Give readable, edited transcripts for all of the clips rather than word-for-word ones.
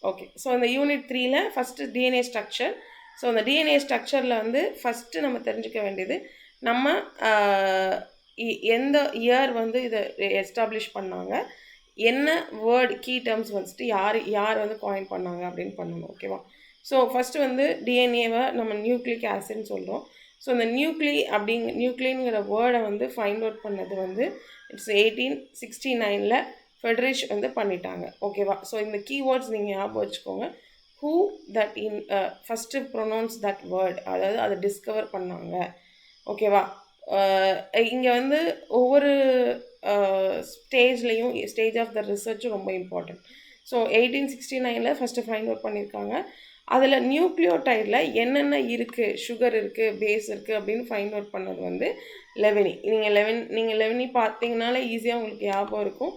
Okay. So இந்த unit 3ல first DNA structure. So அந்த டிஎன்ஏ ஸ்ட்ரக்சரில் வந்து ஃபஸ்ட்டு நம்ம தெரிஞ்சுக்க வேண்டியது நம்ம எந்த இயர் வந்து இதை எஸ்டாப்ளிஷ் பண்ணாங்க, என்ன வேர்டு கீ டேர்ம்ஸ் வந்துட்டு யார் வந்து காயின் பண்ணாங்க அப்படின்னு பண்ணணும். ஓகேவா? ஸோ ஃபஸ்ட்டு வந்து டிஎன்ஏவை நம்ம நியூக்ளிக் ஆசிட்னு சொல்கிறோம். ஸோ இந்த நியூக்ளிங்கிற வேர்டை வந்து ஃபைண்ட் அவுட் பண்ணது வந்து இட்ஸ் 1869 ஃபெட்ரிஷ் வந்து பண்ணிட்டாங்க. ஓகேவா? ஸோ இந்த கீவேர்ட்ஸ் நீங்கள் ஞாபகம் வச்சுக்கோங்க. Who that first pronounce that word, அதாவது அதை டிஸ்கவர் பண்ணாங்க. ஓகேவா? இங்கே வந்து ஒவ்வொரு ஸ்டேஜ் ஆஃப் த ரிசர்ச்சும் ரொம்ப important. So 1869 first find out பண்ணியிருக்காங்க. அதில் நியூக்ளியோடைடில் என்னென்ன இருக்குது, சுகர் இருக்குது, பேஸ் இருக்குது அப்படின்னு ஃபைண்ட் அவுட் பண்ணது வந்து லெவனி. நீங்கள் லெவனி பார்த்தீங்கனாலே ஈஸியாக உங்களுக்கு ஞாபகம் இருக்கும்.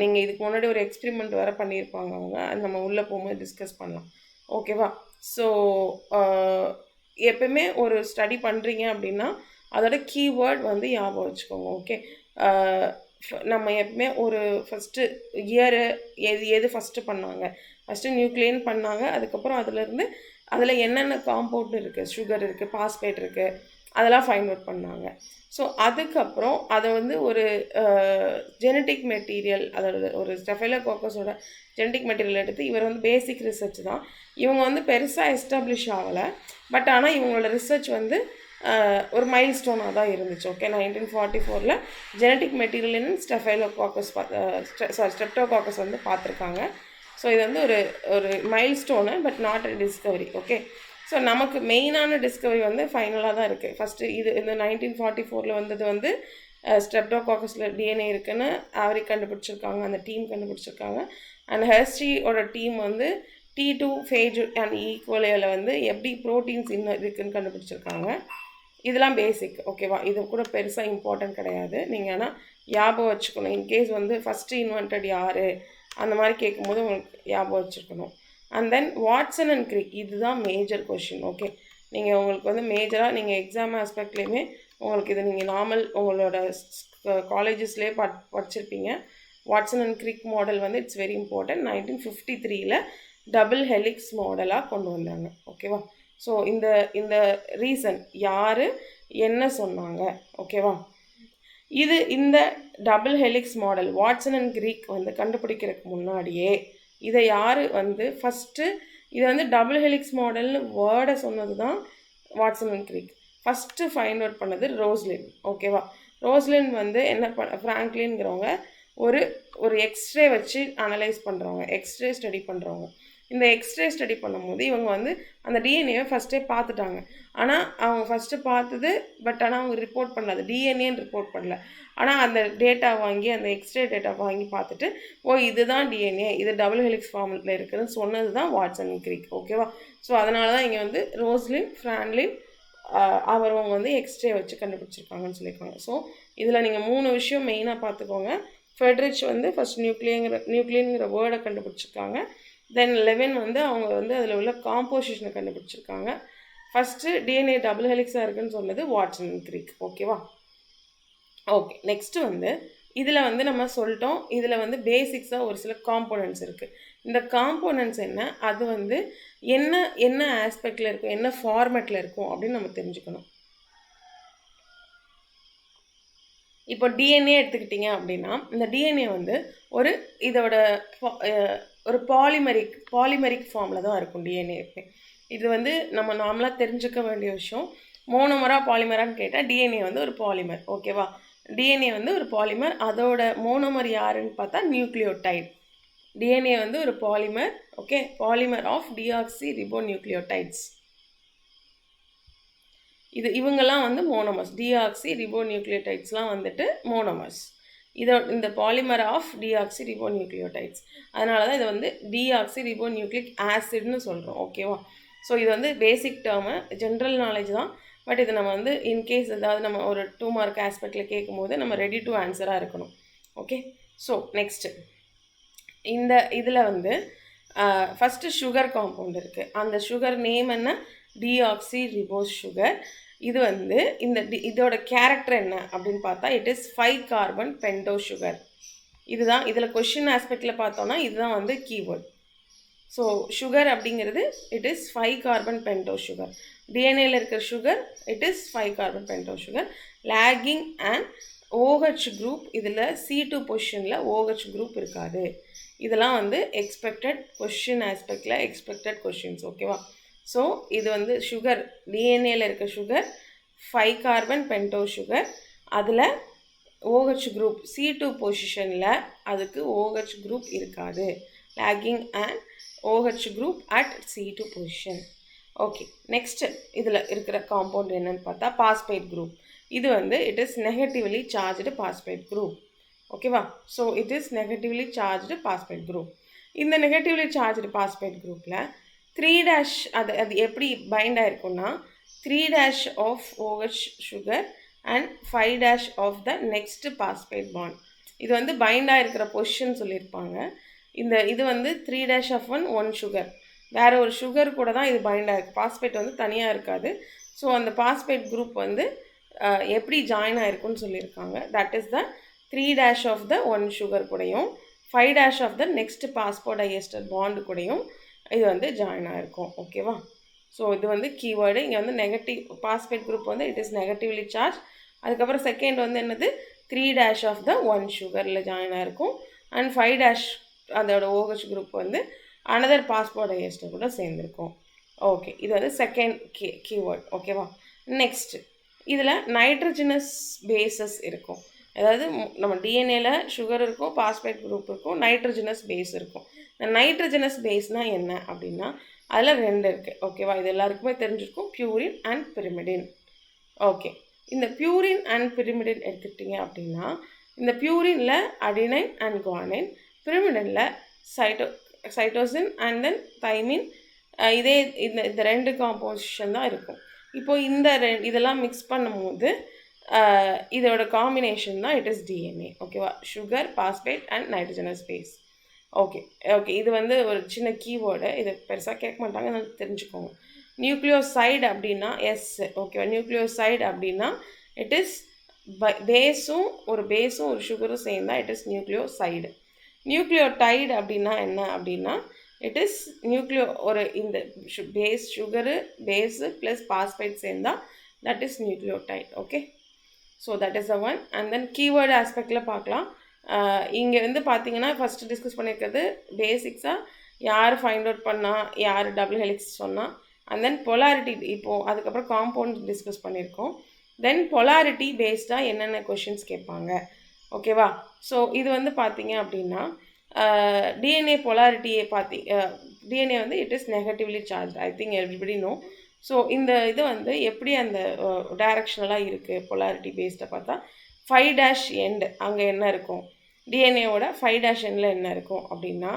நீங்கள் இதுக்கு முன்னாடி ஒரு எக்ஸ்பெரிமெண்ட் வேறு பண்ணியிருப்பாங்க அவங்க, அது நம்ம உள்ளே போகும்போது டிஸ்கஸ் பண்ணலாம். ஓகேவா? ஸோ எப்பவுமே ஒரு ஸ்டடி பண்ணுறீங்க அப்படின்னா அதோட கீவேர்ட் வந்து ஞாபகம் வச்சுக்கோங்க. ஓகே. நம்ம எப்பவுமே ஒரு ஃபஸ்ட்டு இயரு எது ஃபஸ்ட்டு பண்ணாங்க, ஃபஸ்ட்டு நியூக்ளியன் பண்ணாங்க. அதுக்கப்புறம் அதில் என்னென்ன காம்பவுண்ட் இருக்குது, சுகர் இருக்குது, பாஸ்பேட் இருக்குது, அதெல்லாம் ஃபைண்ட் அவுட் பண்ணாங்க. ஸோ அதுக்கப்புறம் அதை வந்து ஒரு ஜெனட்டிக் மெட்டீரியல், அதோட ஒரு ஸ்டெஃபைலோகோக்கஸோட ஜெனட்டிக் மெட்டீரியல் எடுத்து இவர் வந்து பேசிக் ரிசர்ச் தான். இவங்க வந்து பெருசாக எஸ்டாப்ளிஷ் ஆகலை. பட் ஆனால் இவங்களோட ரிசர்ச் வந்து ஒரு மைல் ஸ்டோனாக தான் இருந்துச்சு. ஓகே. 1944 ஜெனட்டிக் மெட்டீரியல் இன் ஸ்ட்ரெப்டோகாக்கஸ் வந்து பார்த்துருக்காங்க. ஸோ இது வந்து ஒரு mile stone, but not a Discovery. Okay. So நமக்கு மெயினான டிஸ்கவரி வந்து ஃபைனலாக தான் இருக்குது. ஃபஸ்ட்டு இந்த 1944 வந்தது வந்து ஸ்ட்ரெப்டோகாக்கஸில் டிஎன்ஏ இருக்குன்னு ஆவரிக் கண்டுபிடிச்சிருக்காங்க, அந்த டீம் கண்டுபிடிச்சிருக்காங்க. அண்ட் ஹெர்ஷியோட டீம் வந்து T2 ஃபேஜ் அண்ட் ஈக்குவலியில் வந்து எப்படி ப்ரோட்டீன்ஸ் இன்னும் இருக்குதுன்னு கண்டுபிடிச்சிருக்காங்க. இதெல்லாம் பேசிக். ஓகேவா? இது கூட பெருசாக இம்பார்ட்டன்ட் கிடையாது. நீங்கள் ஆனால் ஞாபகம் வச்சுக்கணும். இன்கேஸ் வந்து ஃபஸ்ட்டு இன்வென்டட் யார் அந்த மாதிரி கேட்கும்போது உங்களுக்கு ஞாபகம் வச்சுருக்கணும். அண்ட் தென் வாட்சன் அண்ட் கிரிக், இதுதான் மேஜர் கொஷின். ஓகே. நீங்கள் உங்களுக்கு வந்து மேஜராக நீங்கள் எக்ஸாம் ஆஸ்பெக்ட்லேயுமே உங்களுக்கு இது நீங்கள் நார்மல் உங்களோட காலேஜஸ்லேயே படிச்சிருப்பீங்க. வாட்சன் அண்ட் கிரிக் மாடல் வந்து it's very important. 1953 double helix மாடலாக கொண்டு வந்தாங்க. ஓகேவா? ஸோ இந்த ரீசன் யார் என்ன சொன்னாங்க. ஓகேவா? இந்த double helix model Watson and Crick வந்து கண்டுபிடிக்கிறதுக்கு முன்னாடியே இதை யார் வந்து ஃபஸ்ட்டு இதை வந்து டபுள் ஹெலிக்ஸ் மாடல்னு வேர்டை சொன்னது தான் Watson and Crick. First find out பண்ணது ரோஸ்லின். ஓகேவா? ரோஸ்லின் வந்து ஃப்ராங்க்லின்கிறவங்க ஒரு எக்ஸ்ரே வச்சு அனலைஸ் பண்ணுறவங்க, எக்ஸ்ரே ஸ்டடி பண்ணுறவங்க. இந்த எக்ஸ்ரே ஸ்டடி பண்ணும்போது இவங்க வந்து அந்த டிஎன்ஏவை ஃபஸ்ட்டே பார்த்துட்டாங்க. ஆனால் அவங்க ஃபஸ்ட்டு பார்த்தது, பட் ஆனால் அவங்க ரிப்போர்ட் பண்ணல, அது டிஎன்ஏன்னு ரிப்போர்ட் பண்ணல. ஆனால் அந்த டேட்டா வாங்கி, அந்த எக்ஸ்ரே டேட்டா வாங்கி பார்த்துட்டு, இதுதான் டிஎன்ஏ, இது டபுள் ஹெலிக்ஸ் ஃபார்மில் இருக்குதுன்னு சொன்னது தான் வாட்சன் கிரிக். ஓகேவா? ஸோ அதனால தான் இங்கே வந்து ரோஸ்லின், ஃப்ராங்க்லின் அவங்க வந்து எக்ஸ்ரே வச்சு கண்டுபிடிச்சிருக்காங்கன்னு சொல்லியிருக்காங்க. ஸோ இதில் நீங்கள் 3 விஷயம் மெயினாக பார்த்துக்கோங்க. ஃபெட்ரிச் வந்து ஃபஸ்ட் நியூக்ளியங்கிற வேர்டை கண்டுபிடிச்சிருக்காங்க. தென் லெவன் வந்து அவங்க வந்து அதில் உள்ள காம்போசிஷனை கண்டுபிடிச்சிருக்காங்க. ஃபஸ்ட்டு டிஎன்ஏ டபுள் ஹெலிக்ஸாக இருக்குன்னு சொன்னது வாட்சன் கிரிக். ஓகேவா? ஓகே. நெக்ஸ்ட்டு வந்து இதில் வந்து நம்ம சொல்லிட்டோம், இதில் வந்து பேசிக்ஸாக ஒரு சில காம்போனன்ட்ஸ் இருக்குது. இந்த காம்போனன்ட்ஸ் என்ன, அது வந்து என்ன ஆஸ்பெக்டில் இருக்கும், என்ன ஃபார்மேட்டில் இருக்கும் அப்படின்னு நம்ம தெரிஞ்சுக்கணும். இப்போ டிஎன்ஏ எடுத்துக்கிட்டிங்க அப்படின்னா இந்த டிஎன்ஏ வந்து இதோட ஒரு பாலிமெரிக் ஃபார்மில் தான் இருக்கும் டிஎன்ஏ. இது வந்து நம்ம நார்மலாக தெரிஞ்சுக்க வேண்டிய விஷயம். மோனோமரா பாலிமரான்னு கேட்டால் டிஎன்ஏ வந்து ஒரு பாலிமர். ஓகேவா? டிஎன்ஏ வந்து ஒரு பாலிமர். அதோட மோனோமர் யாருன்னு பார்த்தா நியூக்ளியோடைட். டிஎன்ஏ வந்து ஒரு polymer. Okay. Polymer of deoxyribonucleotides. இவங்கெல்லாம் வந்து மோனோமர்ஸ். டிஆக்சி ரிபோ நியூக்ளியோடைட்ஸ்லாம் வந்துட்டு மோனோமர்ஸ். இந்த polymer of deoxyribonucleotides. அதனால தான் இதை வந்து டிஆக்சி ரிபோ நியூக்ளிக் ஆசிட்னு சொல்கிறோம். ஓகேவா? ஸோ இது வந்து பேசிக் டேர்மு, ஜென்ரல் நாலேஜ் தான். பட் இது நம்ம வந்து இன்கேஸ் ஏதாவது நம்ம ஒரு 2 மார்க் ஆஸ்பெக்டில் கேட்கும்போது நம்ம ரெடி டு ஆன்சராக இருக்கணும். ஓகே. ஸோ நெக்ஸ்ட்டு இதில் வந்து ஃபஸ்ட்டு சுகர் காம்பவுண்ட் இருக்குது. அந்த சுகர் நேம் என்ன, டிஆக்சி ரிபோஸ் சுகர். இது வந்து இதோட கேரக்டர் என்ன அப்படின்னு பார்த்தா it is 5 carbon pentose sugar. இதுதான் இதில் கொஷின் ஆஸ்பெக்டில் பார்த்தோன்னா இதுதான் வந்து கீவேர்ட். ஸோ சுகர் அப்படிங்கிறது it is 5 carbon pentose sugar. டிஎன்ஏல இருக்கிற sugar it is 5 carbon pentose sugar. Lacking and OH group, இதில் C2 பொசிஷனில் OH குரூப் இருக்காது. இதெல்லாம் வந்து எக்ஸ்பெக்டட் கொஷின் ஆஸ்பெக்டில் எக்ஸ்பெக்டட் கொஷின்ஸ். ஓகேவா? ஸோ இது வந்து சுகர், டிஎன்ஏல இருக்க சுகர் 5 கார்பன் பென்டோஸ் சுகர். அதில் OH குரூப் C2 பொசிஷனில் அதுக்கு OH குரூப் இருக்காது. Lacking and OH group at C2 position. Okay, next இதில் இருக்கிற காம்பவுண்ட் என்னன்னு பார்த்தா பாஸ்பேட் குரூப். இது வந்து it is negatively charged phosphate group. ஓகேவா? So it is negatively charged phosphate group. இந்த நெகட்டிவ்லி சார்ஜ்டு பாஸ்பேட் குரூப்பில் 3' அது எப்படி பைண்ட் ஆயிருக்குன்னா 3' of OH sugar and 5' of the next phosphate bond. இது வந்து பைண்ட் ஆகிருக்கிற பொசிஷன் சொல்லியிருப்பாங்க. இது வந்து 3' ஆஃப் 1 சுகர், வேறு ஒரு சுகர் கூட தான் இது பைண்ட் ஆகிருக்கு. பாஸ்பேட் வந்து தனியாக இருக்காது. ஸோ அந்த பாஸ்பேட் குரூப் வந்து எப்படி ஜாயின் ஆகிருக்குன்னு சொல்லியிருக்காங்க. That is the 3' of the 1 sugar கூடயும் 5' of the next phosphodiester bond கூடயும் இது வந்து ஜாயின் ஆகிருக்கும். ஓகேவா? ஸோ இது வந்து கீவேர்டு. இங்கே வந்து நெகட்டிவ் பாஸ்பேட் குரூப் வந்து இட் இஸ் நெகட்டிவ்லி சார்ஜ். அதுக்கப்புறம் செகண்ட் வந்து என்னது 3' ஆஃப் த 1 சுகரில் ஜாயின் ஆகிருக்கும். அண்ட் 5' அதோட OH குரூப் வந்து அனதர் பாஸ்போடைஎஸ்டர் கூட சேர்ந்துருக்கும். ஓகே, இது வந்து செகண்ட் கீவேர்ட். ஓகேவா? நெக்ஸ்ட்டு இதில் நைட்ரஜனஸ் பேசஸ் இருக்கும். அதாவது நம்ம டிஎன்ஏல சுகர் இருக்கும், பாஸ்பேட் குரூப் இருக்கும், நைட்ரஜனஸ் பேஸ் இருக்கும். இந்த நைட்ரஜனஸ் பேஸ்னால் என்ன அப்படின்னா அதில் 2 இருக்குது. ஓகேவா? இது எல்லாருக்குமே தெரிஞ்சிருக்கும், பியூரின் அண்ட் பிரிமிடின். ஓகே, இந்த பியூரின் அண்ட் பிரிமிடின் எடுத்துக்கிட்டிங்க அப்படின்னா இந்த பியூரினில் அடினைன் அண்ட் குவானைன், பிரிமிடினில் சைட்டோசின் அண்ட் தென் தைமின். இதே இந்த 2 காம்போசிஷன் தான் இருக்கும். இப்போது இதெல்லாம் மிக்ஸ் பண்ணும்போது இதோட காம்பினேஷன் தான் இட் இஸ் டிஎன்ஏ. ஓகேவா? Sugar, phosphate and nitrogenous base. Okay, இது வந்து ஒரு சின்ன கீவேர்டு. இது பெருசாக கேட்க மாட்டாங்க, நான் தெரிஞ்சுக்கோங்க. நியூக்ளியோசைடு அப்படின்னா ஓகேவா? நியூக்ளியோசைடு அப்படின்னா இட் இஸ் பேஸும் ஒரு சுகரும் சேர்ந்தா இட் இஸ் நியூக்ளியோசைடு. நியூக்ளியோடைடு அப்படின்னா என்ன அப்படின்னா இட் இஸ் இந்த base sugar base plus phosphate சேர்ந்தா that is nucleotide. Okay, so that is the one. And then keyword ஆஸ்பெக்டில் பார்க்கலாம். இங்கே வந்து பார்த்தீங்கன்னா ஃபஸ்ட்டு டிஸ்கஸ் பண்ணியிருக்கிறது பேசிக்ஸாக யார் ஃபைண்ட் அவுட் பண்ணால், யார் டபுள் ஹெலிக்ஸ் சொன்னால், அண்ட் தென் பொலாரிட்டி. இப்போது அதுக்கப்புறம் காம்பவுண்ட் டிஸ்கஸ் பண்ணியிருக்கோம். தென் பொலாரிட்டி பேஸ்டாக என்னென்ன கொஷின்ஸ் கேட்பாங்க. ஓகேவா? ஸோ இது வந்து பார்த்தீங்க அப்படின்னா டிஎன்ஏ பொலாரிட்டியை டிஎன்ஏ வந்து it is negatively charge. I think everybody no. So இந்த இது வந்து எப்படி அந்த டைரக்ஷனலாக இருக்குது பொலாரிட்டி பேஸ்டாக பார்த்தா 5' எண்ட் அங்கே என்ன இருக்கும், டிஎன்ஏவோட 5' எண்டில் என்ன இருக்கும் அப்படின்னா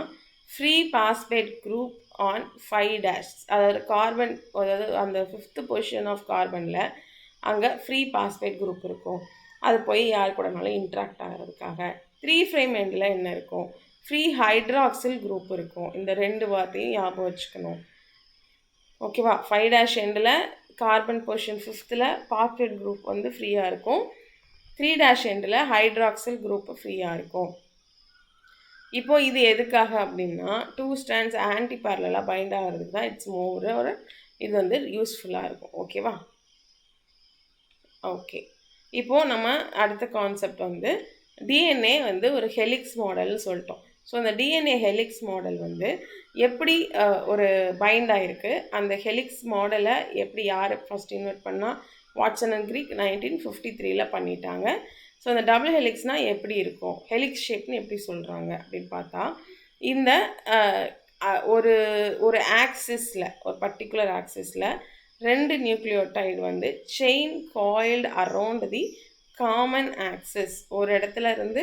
ஃப்ரீ பாஸ்பேட் குரூப் ஆன் 5', அதாவது கார்பன், அதாவது அந்த 5th பொசிஷன் ஆஃப் கார்பனில் அங்கே ஃப்ரீ பாஸ்பேட் குரூப் இருக்கும். அது போய் யார் கூடனாலும் இன்ட்ராக்ட் ஆகிறதுக்காக 3' எண்டில் என்ன இருக்கும், ஃப்ரீ ஹைட்ராக்சில் குரூப் இருக்கும். இந்த 2 வார்த்தையும் ஞாபகம் வச்சுக்கணும். ஓகேவா? 5' எண்டில் carbon position 5th phosphate group வந்து ஃப்ரீயாக இருக்கும். 3' எண்டில் ஹைட்ராக்சில் குரூப் ஃப்ரீயாக இருக்கும். இப்போது இது எதுக்காக அப்படின்னா 2 strands ஆன்டி பேரலாக பைண்ட் ஆகிறதுக்கு தான். இட்ஸ் மோர் இது வந்து யூஸ்ஃபுல்லாக இருக்கும். ஓகேவா? ஓகே, இப்போது நம்ம அடுத்த கான்செப்ட் வந்து டிஎன்ஏ வந்து ஒரு ஹெலிக்ஸ் மாடல்னு சொல்லிட்டோம். ஸோ அந்த டிஎன்ஏ ஹெலிக்ஸ் மாடல் வந்து எப்படி ஒரு பைண்ட் ஆகிருக்கு, அந்த ஹெலிக்ஸ் மாடலை எப்படி யார் ஃபஸ்ட் இன்வெர்ட் பண்ணால் வாட்சன் அண்ட் கிரிக் 1953 பண்ணிட்டாங்க. ஸோ அந்த டபுள் ஹெலிக்ஸ்னால் எப்படி இருக்கும், ஹெலிக்ஸ் ஷேப்னு எப்படி சொல்கிறாங்க அப்படின்னு பார்த்தா இந்த ஒரு ஆக்சிஸில், ஒரு பர்டிகுலர் ஆக்சிஸில் 2 நியூக்ளியோடைடு வந்து chain coiled around the common axis, ஒரு இடத்துல இருந்து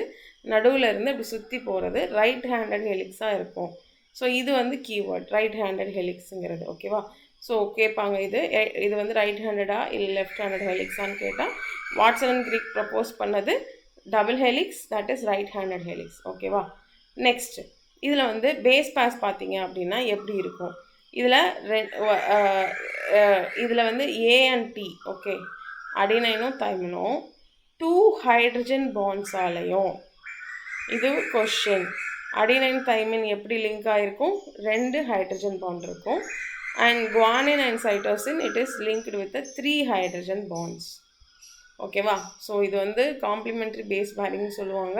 நடுவில் இருந்து இப்படி சுற்றி போகிறது ரைட் ஹேண்டட் ஹெலிக்ஸாக இருக்கும். ஸோ இது வந்து கீவேர்ட் ரைட் ஹேண்டட் ஹெலிக்ஸுங்கிறது. ஓகேவா? ஸோ கேட்பாங்க இது வந்து ரைட் ஹேண்டடா இல்லை லெஃப்ட் ஹேண்டட் ஹெலிக்ஸான்னு கேட்டால் வாட்சன் அண்ட் கிரிக் ப்ரப்போஸ் பண்ணது double helix, that is right handed helix. ஓகேவா? நெக்ஸ்ட்டு இதில் வந்து பேஸ் பாஸ் பார்த்தீங்க அப்படின்னா எப்படி இருக்கும், இதில் வந்து ஏ அண்ட் டி, ஓகே, அடினைனும் தைமினும் 2 ஹைட்ரஜன் பாண்ட்ஸாலையும், இது கொஷின், அடினைன் தைமின் எப்படி லிங்க் ஆகிருக்கும், 2 ஹைட்ரஜன் பாண்ட் இருக்கும். And guanine and cytosine it is linked with 3 hydrogen bonds. ஓகேவா? ஸோ இது வந்து காம்ப்ளிமெண்ட்ரி பேஸ் பேரிங்னு சொல்லுவாங்க.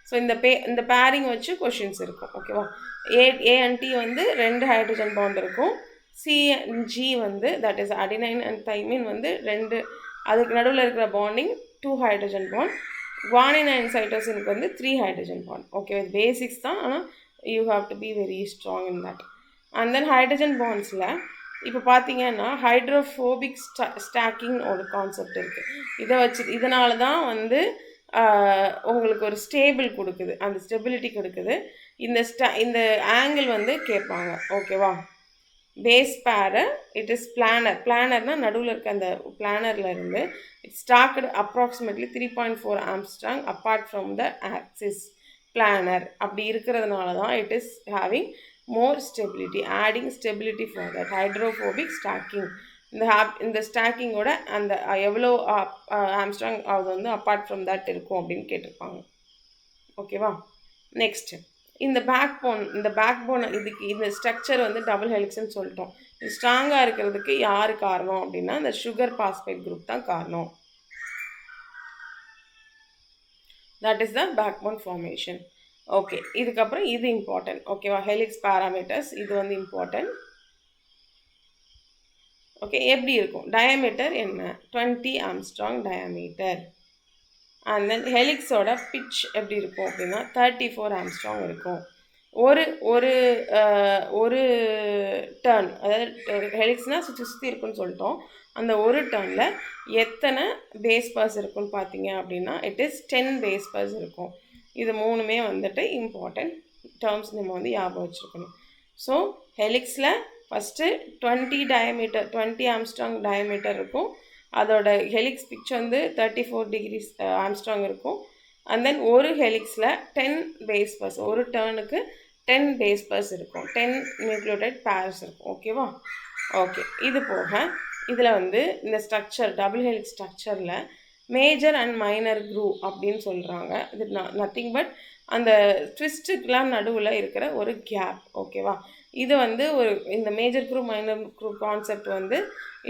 ஸோ இந்த பேரிங் வச்சு கொஷின்ஸ் இருக்கும். ஓகேவா? ஏ அண்ட் டி வந்து 2 ஹைட்ரஜன் பாண்ட் இருக்கும். சி அண்ட் ஜி வந்து that is adenine and thymine வந்து 2, அதுக்கு நடுவில் இருக்கிற bonding 2 hydrogen bond. Guanine and சைட்டோசினுக்கு வந்து 3 ஹைட்ரஜன் பாண்ட். ஓகே, இது பேசிக்ஸ் தான், ஆனால் you have to be very strong in that. And then hydrogen பாண்ட்ஸில் இப்போ பார்த்தீங்கன்னா ஹைட்ரோஃபோபிக் ஸ்டாக்கிங் ஒரு கான்செப்ட் இருக்குது. இதனால தான் வந்து உங்களுக்கு ஒரு ஸ்டேபிள் கொடுக்குது, அந்த ஸ்டெபிலிட்டி கொடுக்குது. இந்த ஆங்கிள் வந்து கேட்பாங்க. ஓகேவா? பேஸ் பேரை இட் இஸ் பிளானர்னால் நடுவில் இருக்க அந்த பிளானரில் இருந்து it stocked approximately 3.4 Armstrong apart from the axis planar. அப்படி இருக்கிறதுனால தான் it is having more stability, adding stability for that hydrophobic stacking. இந்த ஸ்டாக்கிங்கோட அந்த எவ்வளோ ஆம்ஸ்ட்ராங் அது வந்து அப்பார்ட் ஃப்ரம் தட் இருக்கும் அப்படின்னு கேட்டிருப்பாங்க. ஓகேவா? நெக்ஸ்ட் இந்த பேக் போன் இதுக்கு இந்த ஸ்ட்ரக்சர் வந்து டபுள் ஹெலிக்ஸ்ன்னு சொல்லிட்டோம். இது ஸ்ட்ராங்காக இருக்கிறதுக்கு யார் காரணம் அப்படின்னா இந்த சுகர் பாஸ்பேட் குரூப் தான் காரணம். That is the backbone formation. Okay, இதுக்கப்புறம் இது இம்பார்ட்டன்ட். ஓகேவா? ஹெலிக்ஸ் பேராமீட்டர்ஸ் இது வந்து இம்பார்ட்டன்ட். ஓகே, எப்படி இருக்கும்? டயாமீட்டர் என்ன? 20 ஆம்ஸ்ட்ராங் டயாமீட்டர். அண்ட் தென் ஹெலிக்ஸோட பிட்ச் எப்படி இருக்கும் அப்படின்னா 34 ஆம்ஸ்ட்ராங் இருக்கும். ஒரு டர்ன், அதாவது ஹெலிக்ஸ்னால் சுற்றி இருக்குன்னு சொல்லிட்டோம். அந்த ஒரு டர்னில் எத்தனை பேஸ் பர்ஸ் இருக்குன்னு பார்த்தீங்க அப்படின்னா இட் இஸ் 10 பேஸ் பர்ஸ் இருக்கும். இது மூணுமே வந்துட்டு இம்பார்ட்டன்ட் டேர்ம்ஸ் நம்ம வந்து ஞாபகம் வச்சுருக்கணும். ஸோ ஹெலிக்ஸில் ஃபஸ்ட்டு 20 ஆம்ஸ்ட்ராங் டயாமீட்டர் இருக்கும். அதோட ஹெலிக்ஸ் பிட்ச் வந்து 34 டிகிரிஸ் ஆம்ஸ்ட்ராங் இருக்கும். அண்ட் தென் ஒரு ஹெலிக்ஸில் 10 பேஸ் பர்ஸ், ஒரு டேர்னுக்கு 10 பேஸ் பர்ஸ் இருக்கும், 10 நியூக்ளியோடைட் பேர்ஸ் இருக்கும். ஓகேவா? ஓகே, இது போக இதில் வந்து இந்த ஸ்ட்ரக்சர் டபுள் ஹெலிக்ஸ் ஸ்ட்ரக்சரில் மேஜர் அண்ட் மைனர் குரூவ் அப்படின்னு சொல்கிறாங்க. இது நத்திங் பட் அந்த ட்விஸ்ட்டுக்கெலாம் நடுவில் இருக்கிற ஒரு கேப். ஓகேவா? இது வந்து இந்த major groove minor groove concept வந்து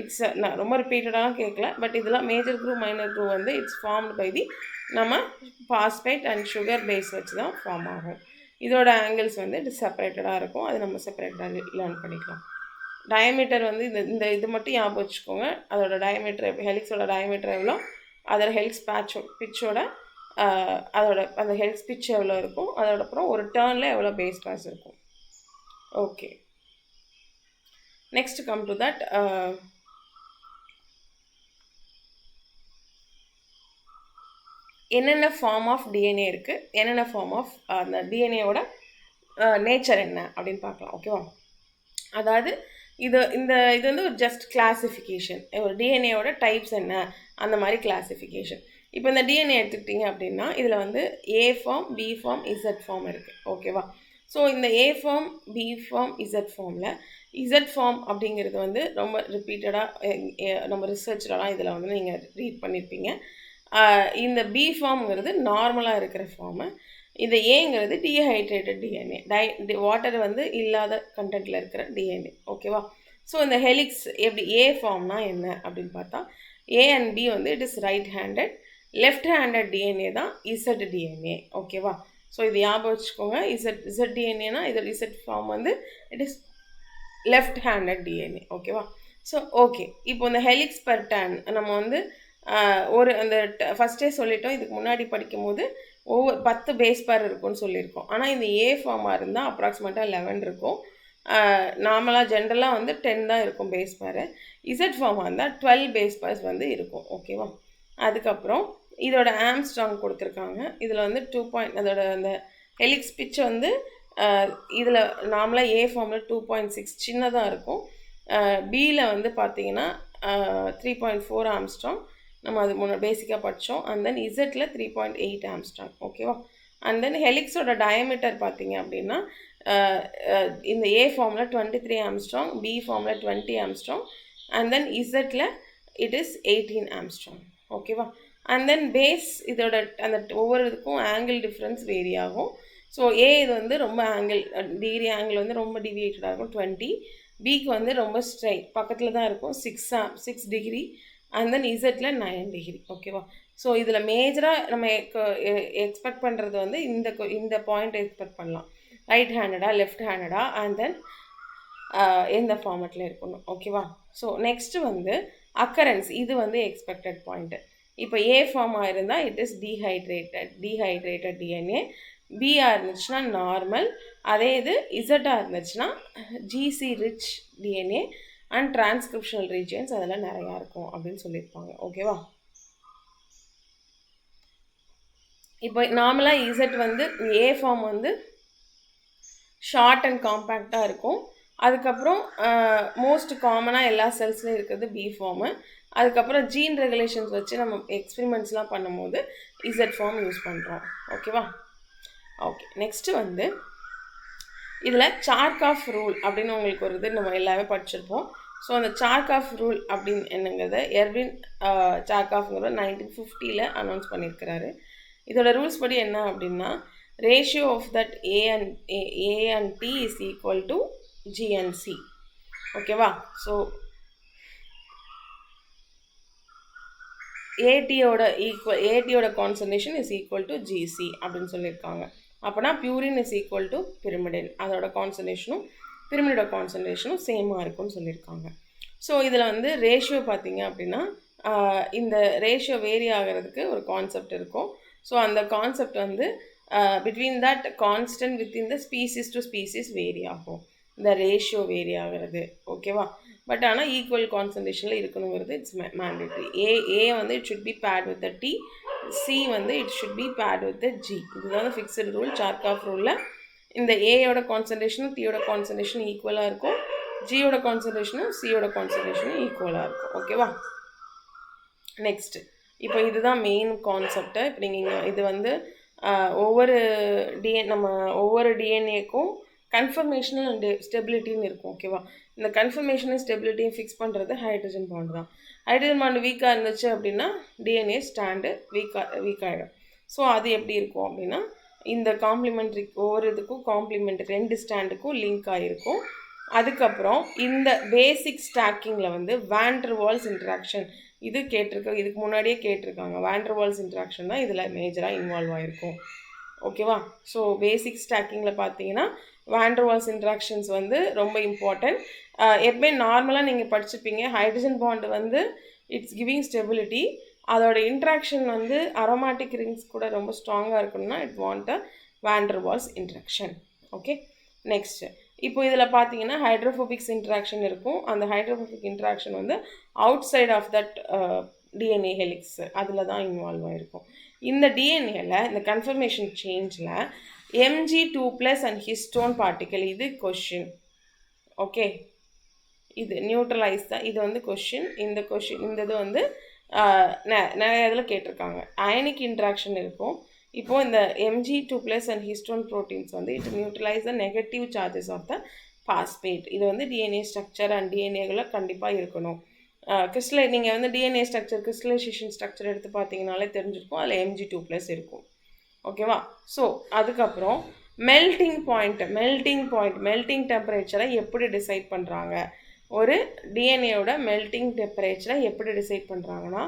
இட்ஸ் நான் ரொம்ப ரிப்பீட்டடாக கேட்கல, பட் இதெல்லாம் மேஜர் குரூவ் மைனர் குரூவ் வந்து இட்ஸ் ஃபார்ம்டு பை தி நம்ம பாஸ்பேட் அண்ட் சுகர் பேஸ் வச்சு தான் ஃபார்ம் ஆகும். இதோட ஆங்கிள்ஸ் வந்து இது செப்பரேட்டடாக இருக்கும். அது நம்ம செப்பரேட்டாக லேர்ன் பண்ணிக்கலாம். டயாமீட்டர் வந்து இது மட்டும் ஞாபகம் வச்சுக்கோங்க. அதோட டயாமீட்டர், ஹெலிக்ஸோட டயாமீட்டர் எவ்வளோ, அதோட ஹெலிக்ஸ் பிட்சோட அதோட அந்த ஹெலிக்ஸ் பிட்ச் எவ்வளோ இருக்கும், அதோட அப்புறம் ஒரு டேர்னில் எவ்வளோ பேஸ் பேஸ் இருக்கும். Okay, next come to that என்னென்ன ஃபார்ம் ஆஃப் டிஎன்ஏ இருக்குது, என்னென்ன ஃபார்ம் ஆஃப் அந்த டிஎன்ஏவோட நேச்சர் என்ன அப்படின்னு பார்க்கலாம். ஓகேவா? அதாவது இது வந்து ஒரு ஜஸ்ட் கிளாசிஃபிகேஷன், ஒரு டிஎன்ஏவோட டைப்ஸ் என்ன அந்த மாதிரி கிளாசிஃபிகேஷன். இப்போ இந்த டிஎன்ஏ எடுத்துக்கிட்டிங்க அப்படின்னா இதில் வந்து A form, B form, Z form இருக்குது. ஓகேவா? ஸோ இந்த A form, B form, Z ஃபார்மில் இசட் ஃபார்ம் அப்படிங்கிறது வந்து ரொம்ப ரிப்பீட்டடாக நம்ம ரிசர்ச்லலாம் இதில் வந்து நீங்கள் ரீட் பண்ணியிருப்பீங்க. இந்த பி ஃபார்ம்ங்கிறது நார்மலாக இருக்கிற ஃபார்மு. இந்த ஏங்கிறது டீஹைட்ரேட்டட் டிஎன்ஏ, வாட்டர் வந்து இல்லாத கண்டென்ட்டில் இருக்கிற டிஎன்ஏ. ஓகேவா? ஸோ இந்த ஹெலிக்ஸ் எப்படி ஏ ஃபார்ம்னா என்ன அப்படின்னு பார்த்தா ஏ அண்ட் பி வந்து it is right handed, left handed DNA தான் இசட் டிஎன்ஏ. ஓகேவா? ஸோ இது ஞாபகம் வச்சுக்கோங்க. இசட் டிஎன்ஏனா இதோட இசட் ஃபார்ம் வந்து it is left handed DNA. ஓகேவா? ஸோ ஓகே, இப்போ இந்த ஹெலிக்ஸ் பர் டர்ன் நம்ம வந்து அந்த ஃபஸ்ட்டே சொல்லிட்டோம். இதுக்கு முன்னாடி படிக்கும்போது 10 பேஸ் பேர் இருக்கும்னு சொல்லியிருக்கோம். ஆனால் இந்த ஏ ஃபார்மாக இருந்தால் அப்ராக்சிமேட்டாக 11 இருக்கும். நார்மலாக ஜென்ரலாக வந்து 10 தான் இருக்கும் பேஸ் பேர். இசட் ஃபார்மாக இருந்தால் 12 பேஸ் பேர்ஸ் வந்து இருக்கும். ஓகேவா? அதுக்கப்புறம் இதோட ஆம்ஸ்ட்ராங் கொடுத்துருக்காங்க. இதில் வந்து 2. அதோட அந்த ஹெலிக்ஸ் பிட்ச் வந்து இதில் நார்மலாக ஏ ஃபார்மில் 2.6 சின்னதாக இருக்கும். பியில் வந்து பார்த்தீங்கன்னா 3.4 ஆம்ஸ்ட்ராங், நம்ம அது பேசிக்காக படித்தோம். அண்ட் தென் இசட்டில் 3.8 ஆம்ஸ்ட்ராங். ஓகேவா? அண்ட் தென் ஹெலிக்ஸோட டயாமீட்டர் பார்த்தீங்க அப்படின்னா இந்த ஏ ஃபார்மில் 23 ஆம்ஸ்ட்ராங், பி ஃபார்மில் 20 ஆம்ஸ்ட்ராங், அண்ட் தென் இசட்டில் இட் இஸ் 18 ஆம்ஸ்ட்ராங். ஓகேவா? அண்ட் தென் பேஸ் இதோட அந்த ஒவ்வொரு இதுக்கும் ஆங்கிள் டிஃப்ரென்ஸ் வேரி ஆகும். ஸோ ஏ இது வந்து ரொம்ப ஆங்கிள் டிகிரி ஆங்கிள் வந்து ரொம்ப டிவியேட்டடாக இருக்கும் 20, பிக்கு வந்து ரொம்ப ஸ்ட்ரைட் பக்கத்தில் தான் இருக்கும் 6 டிகிரி, அண்ட் தென் இசட்டில் 9 டிகிரி. ஓகேவா? ஸோ இதில் மேஜராக நம்ம எக்ஸ்பெக்ட் பண்ணுறது வந்து இந்த பாயிண்ட் எக்ஸ்பெக்ட் பண்ணலாம். ரைட் ஹேண்டடா லெஃப்ட் ஹேண்டடா அண்ட் தென் எந்த ஃபார்மேட்டில் இருக்கணும். ஓகேவா? ஸோ நெக்ஸ்ட்டு வந்து அக்கரன்ஸ், இது வந்து எக்ஸ்பெக்டட் பாயிண்ட்டு. இப்போ ஏ ஃபார்மாக இருந்தால் இட் இஸ் டீஹைட்ரேட்டட் டிஎன்ஏ, பிஆ இருந்துச்சுன்னா நார்மல், அதே இது இசட்டாக இருந்துச்சுன்னா GC rich DNA and transcriptional regions அதெல்லாம் நிறையா இருக்கும் அப்படின்னு சொல்லியிருப்பாங்க. ஓகேவா? இப்போ நார்மலாக இசட் வந்து ஏ ஃபார்ம் வந்து ஷார்ட் அண்ட் காம்பேக்டாக இருக்கும். அதுக்கப்புறம் மோஸ்ட் காமனாக எல்லா செல்ஸ்லையும் இருக்கிறது பி ஃபார்மு. அதுக்கப்புறம் ஜீன் ரெகுலேஷன்ஸ் வச்சு நம்ம எக்ஸ்பெரிமெண்ட்ஸ்லாம் பண்ணும்போது இசட் ஃபார்ம் யூஸ் பண்ணுறோம். ஓகேவா? ஓகே, நெக்ஸ்ட்டு வந்து இதில் சார்காஃப் ரூல் அப்படின்னு உங்களுக்கு ஒரு இது நம்ம எல்லாமே படிச்சிருப்போம். ஸோ அந்த சார்காஃப் ரூல் அப்படின்னு என்னங்கிறத எர்வின் சார்காஃப்ங்கிற 1950 அனௌன்ஸ் பண்ணியிருக்கிறாரு. இதோட ரூல்ஸ் படி என்ன அப்படின்னா, ratio of that A and T is equal to G and C. ஓகேவா? ஸோ ஏடியோட concentration is equal to GC அப்படின்னு சொல்லியிருக்காங்க. அப்போனா purine is equal to pyrimidine, அதோட கான்சன்ட்ரேஷனும் பிரிமிடோட கான்சன்ட்ரேஷனும் சேமாக இருக்கும்னு சொல்லியிருக்காங்க. ஸோ இதில் வந்து ரேஷியோ பார்த்தீங்க அப்படின்னா இந்த ரேஷியோ வேரி ஆகிறதுக்கு ஒரு கான்செப்ட் இருக்கும். ஸோ அந்த கான்செப்ட் வந்து between that constant within the species to species vary ஆகும், இந்த ரேஷியோ வேரி ஆகிறது. ஓகேவா? பட் ஆனால் ஈக்குவல் கான்சன்ட்ரேஷனில் இருக்கணுங்கிறது இட்ஸ் மேண்டேட்ரி. ஏ வந்து it should be paired with the T, C வந்து it should be paired with the G. இதுதான் fixed rule. Chargaff ரூலில் இந்த ஏயோட கான்சன்ட்ரேஷனும் டியோட கான்சன்ட்ரேஷனும் ஈக்குவலாக இருக்கும், ஜியோட கான்சன்ட்ரேஷனும் சியோட கான்சன்ட்ரேஷனும் ஈக்குவலாக இருக்கும். ஓகேவா? நெக்ஸ்ட்டு இப்போ இதுதான் மெயின் கான்செப்டை. இப்போ நீங்கள் இது வந்து ஒவ்வொரு டிஎன்ஏக்கும் கன்ஃபர்மேஷனல் அண்ட் ஸ்டெபிலிட்டின்னு இருக்கும். ஓகேவா? இந்த கன்ஃபர்மேஷனும் ஸ்டெபிலிட்டியும் ஃபிக்ஸ் பண்ணுறது ஹைட்ரஜன் பாண்டு தான். ஹைட்ரஜன் பாண்டு வீக்காக இருந்துச்சு அப்படின்னா டிஎன்ஏ ஸ்டாண்டு வீக்காகிடும். ஸோ அது எப்படி இருக்கும் அப்படின்னா, இந்த காம்ப்ளிமெண்ட்ரி ஒவ்வொரு இதுக்கும் காம்ப்ளிமெண்ட் 2 ஸ்டாண்டுக்கும் லிங்க் ஆகிருக்கும். அதுக்கப்புறம் இந்த பேசிக் ஸ்டாக்கிங்கில் வந்து வாண்டர் வால்ஸ் இன்ட்ராக்ஷன் இது இதுக்கு முன்னாடியே கேட்டிருக்காங்க. வாண்டர் வால்ஸ் இன்ட்ராக்ஷன் தான் இதில் மேஜராக இன்வால்வ் ஆகிருக்கும். ஓகேவா? ஸோ பேசிக் ஸ்டாக்கிங்கில் பார்த்தீங்கன்னா வாண்டர் வால்ஸ் இன்ட்ராக்ஷன்ஸ் வந்து ரொம்ப இம்பார்ட்டன்ட். எப்பவுமே நார்மலாக நீங்கள் படிச்சுப்பீங்க, ஹைட்ரஜன் பாண்டு வந்து இட்ஸ் கிவிங் ஸ்டெபிலிட்டி, அதோட இன்ட்ராக்ஷன் வந்து அரோமேட்டிக் ரிங்ஸ் கூட ரொம்ப ஸ்ட்ராங்காக இருக்கணும்னா it want a van der Waals interaction. Okay, next இப்போ இதில் பார்த்தீங்கன்னா ஹைட்ரோஃபோபிக்ஸ் இன்ட்ராக்ஷன் இருக்கும். அந்த ஹைட்ரோஃபோபிக் இன்ட்ராக்ஷன் வந்து outside of that DNA helix அதில் தான் இன்வால்வ் ஆகிருக்கும். இந்த டிஎன்ஏல இந்த கன்ஃபர்மேஷன் சேஞ்சில் Mg2+ அண்ட் ஹிஸ்டோன் பார்ட்டிக்கல், இது கொஷின். ஓகே, இது நியூட்ரலைஸ் தான். இது வந்து கொஷின். இந்த இது வந்து நிறைய இதில் கேட்டிருக்காங்க. அயனிக் இன்ட்ராக்ஷன் இருக்கும். இப்போது இந்த Mg2+ அண்ட் ஹிஸ்டோன் ப்ரோட்டீன்ஸ் வந்து it neutralize the negative charges of the phosphate. இது வந்து டிஎன்ஏ ஸ்ட்ரக்சர் அண்ட் டிஎன்ஏகளை கண்டிப்பாக இருக்கணும். நீங்கள் வந்து டிஎன்ஏ ஸ்ட்ரக்சர் கிறிஸ்டலைசேஷன் ஸ்ட்ரக்சர் எடுத்து பார்த்தீங்கனாலே தெரிஞ்சிருக்கும், அதில் Mg2+ இருக்கும். ஓகேவா? ஸோ அதுக்கப்புறம் மெல்டிங் டெம்பரேச்சரை எப்படி டிசைட் பண்ணுறாங்க? ஒரு டிஎன்ஏயோட மெல்டிங் டெம்பரேச்சரை எப்படி டிசைட் பண்ணுறாங்கன்னா,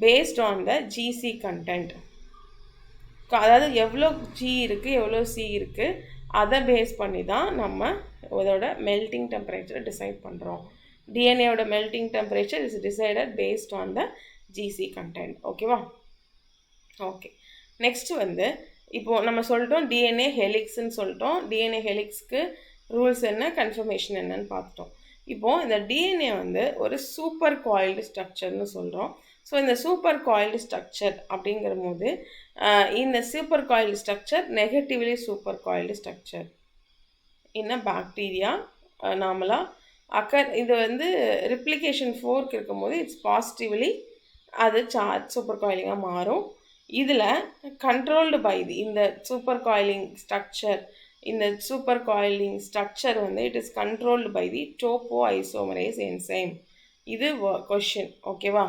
paste on the GC content. அதாவது எவ்வளோ ஜி இருக்குது எவ்வளோ சி இருக்குது அதை பேஸ் பண்ணி தான் நம்ம இதோட மெல்டிங் டெம்பரேச்சரை டிசைட் பண்ணுறோம். டிஎன்ஏயோட melting temperature is decided based on the GC content. ஓகேவா? ஓகே, நெக்ஸ்ட்டு வந்து இப்போது நம்ம சொல்லிட்டோம் டிஎன்ஏ ஹெலிக்ஸ்ன்னு சொல்லிட்டோம். டிஎன்ஏ ஹெலிக்ஸ்க்கு ரூல்ஸ் என்ன, கன்ஃபர்மேஷன் என்னன்னு பார்த்துட்டோம். இப்போது இந்த டிஎன்ஏ வந்து ஒரு சூப்பர் காயில்டு ஸ்ட்ரக்சர்னு சொல்கிறோம். ஸோ இந்த சூப்பர் காயில்டு ஸ்ட்ரக்சர் அப்படிங்கிற போது இந்த super coiled structure negatively super coiled structure in a bacteria நார்மலாக இது வந்து ரிப்ளிகேஷன் ஃபோர்க் இருக்கும்போது இட்ஸ் பாசிட்டிவ்லி அது சூப்பர் காயிலிங்காக மாறும். இதில் கண்ட்ரோல்டு பை இந்த சூப்பர் காயிலிங் ஸ்ட்ரக்சர் வந்து it is controlled by the topoisomerase enzyme. இது கொஷின். ஓகேவா?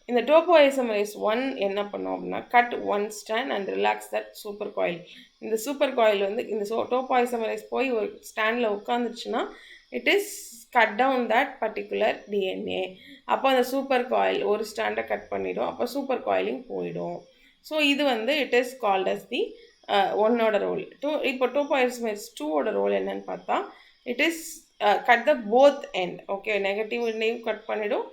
இந்த டோபோஐசோமரேஸ் 1 என்ன பண்ணோம் அப்படின்னா cut one stand and relax that super coil. இந்த சூப்பர் காயில் வந்து இந்த டோபோஐசோமரேஸ் போய் ஒரு ஸ்டாண்டில் உட்காந்துருச்சுன்னா it is cut down that particular DNA. அப்போ அந்த சூப்பர் காயில் ஒரு ஸ்டாண்டை கட் பண்ணிடும், அப்போ சூப்பர் காயிலிங் போயிடும். ஸோ இது வந்து it is called as the ஒன்னோட ரோல். இப்போ டோபோஐசோமரேஸ் 2ஓட ரோல் என்னன்னு பார்த்தா it is cut the both end. Okay, negative எண்டையும் கட் பண்ணிடும்,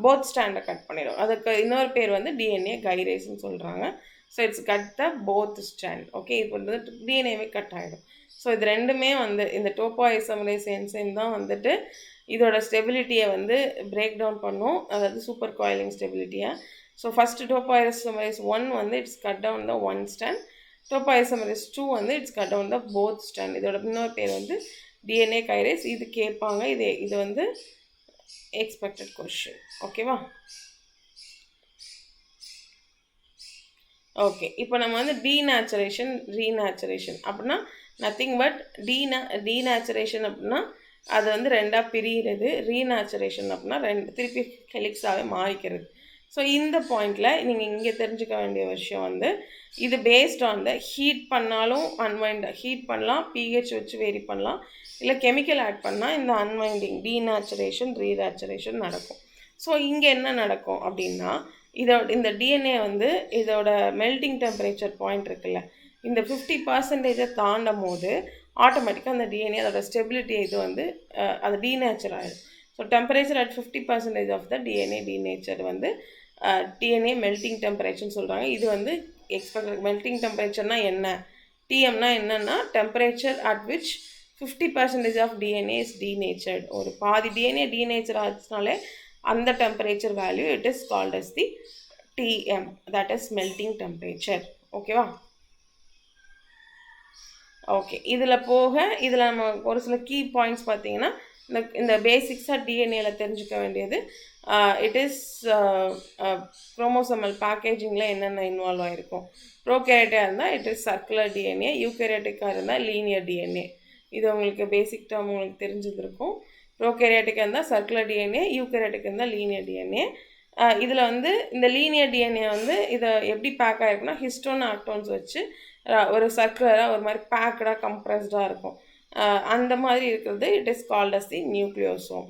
போத் ஸ்டாண்டை கட் பண்ணிடும். அதுக்கு இன்னொரு பேர் வந்து டிஎன்ஏ கைரேஸ்ன்னு சொல்கிறாங்க. So it's cut the both stand. Okay, இப்போ வந்து டிஎன்ஏவே கட் ஆகிடும். ஸோ இது ரெண்டுமே வந்து இந்த டோபோஐசோமரேஸ் என்சைம் தான் வந்துட்டு இதோட ஸ்டெபிலிட்டியை வந்து பிரேக் டவுன் பண்ணும், அதாவது சூப்பர் காயிலிங் ஸ்டெபிலிட்டியை. ஸோ ஃபஸ்ட்டு டோபோஐசோமரேஸ் 1 வந்து it's cut down the one stand, topoisomerase 2 வந்து it's cut down the both stand. இதோட இன்னொரு பேர் வந்து டிஎன்ஏ கைரேஸ். இது கேட்பாங்க, இது வந்து எக்ஸ்பெக்டட் கொஸ்டின். ஓகேவா? ஓகே, இப்போ நம்ம வந்து டீநேச்சுரேஷன் ரீநேச்சுரேஷன் அப்படின்னா நத்திங் பட் டீநேச்சுரேஷன் அப்படின்னா அது வந்து ரெண்டாக பிரிகிறது, ரீநேச்சுரேஷன் அப்படின்னா திருப்பி ஹெலிக்ஸாகவே மாறிக்கிறது. ஸோ இந்த பாயிண்டில் நீங்கள் இங்கே தெரிஞ்சுக்க வேண்டிய விஷயம் வந்து இது பேஸ்ட் ஆன் த ஹீட் பண்ணாலும் ஹீட் பண்ணலாம், பிஹெச் வச்சு வேரி பண்ணலாம், இல்லை கெமிக்கல் ஆட் பண்ணால் இந்த அன்வைண்டிங் டீநேச்சுரேஷன் ரீநேச்சுரேஷன் நடக்கும். ஸோ இங்கே என்ன நடக்கும் அப்படின்னா இந்த டிஎன்ஏ வந்து இதோட மெல்டிங் டெம்பரேச்சர் பாயிண்ட் இருக்குல்ல, இந்த 50% தாண்டும் போது ஆட்டோமேட்டிக்காக அந்த டிஎன்ஏ அதோட ஸ்டெபிலிட்டி இது வந்து அது டீநேச்சர் ஆகிடும். So temperature at 50% of the DNA denature வந்து டிஎன்ஏ மெல்டிங் டெம்பரேச்சர்னு சொல்கிறாங்க. இது வந்து மெல்டிங் டெம்பரேச்சர்னால் என்ன, டிஎம்னா என்னன்னா temperature at which 50% of DNA is denatured. ஒரு பாதி டிஎன்ஏ டீநேச்சர் ஆச்சுனாலே அந்த temperature value it is called as the TM, that is melting temperature. ஓகேவா? ஓகே, இதில் நம்ம ஒரு சில கீ பாயிண்ட்ஸ் பார்த்தீங்கன்னா இந்த பேசிக்ஸாக டிஎன்ஏல தெரிஞ்சுக்க வேண்டியது இட் இஸ் குரோமோசோமல் பேக்கேஜிங்கில் என்னென்ன இன்வால்வ் ஆகிருக்கும். ப்ரோகேரியாட்டிக்காக இருந்தால் இட் இஸ் சர்க்குலர் டிஎன்ஏ, யூகேரியாட்டிக்காக இருந்தால் லீனியர் டிஎன்ஏ. இது உங்களுக்கு பேசிக் டேர்ம் உங்களுக்கு தெரிஞ்சுருக்கும். ப்ரோகேரியாட்டிக்காக இருந்தால் சர்க்குலர் டிஎன்ஏ, யூகேரியாட்டிக்காக இருந்தால் லீனியர் டிஎன்ஏ. இதில் வந்து இந்த லீனியர் டிஎன்ஏ வந்து இதை எப்படி பேக் ஆகிருக்குன்னா ஹிஸ்டோன் ஆக்டோன்ஸ் வச்சு ஒரு சர்க்குலராக ஒரு மாதிரி பேக்கடாக கம்ப்ரெஸ்டாக இருக்கும். அந்த மாதிரி இருக்கிறது it is called as the nucleosome.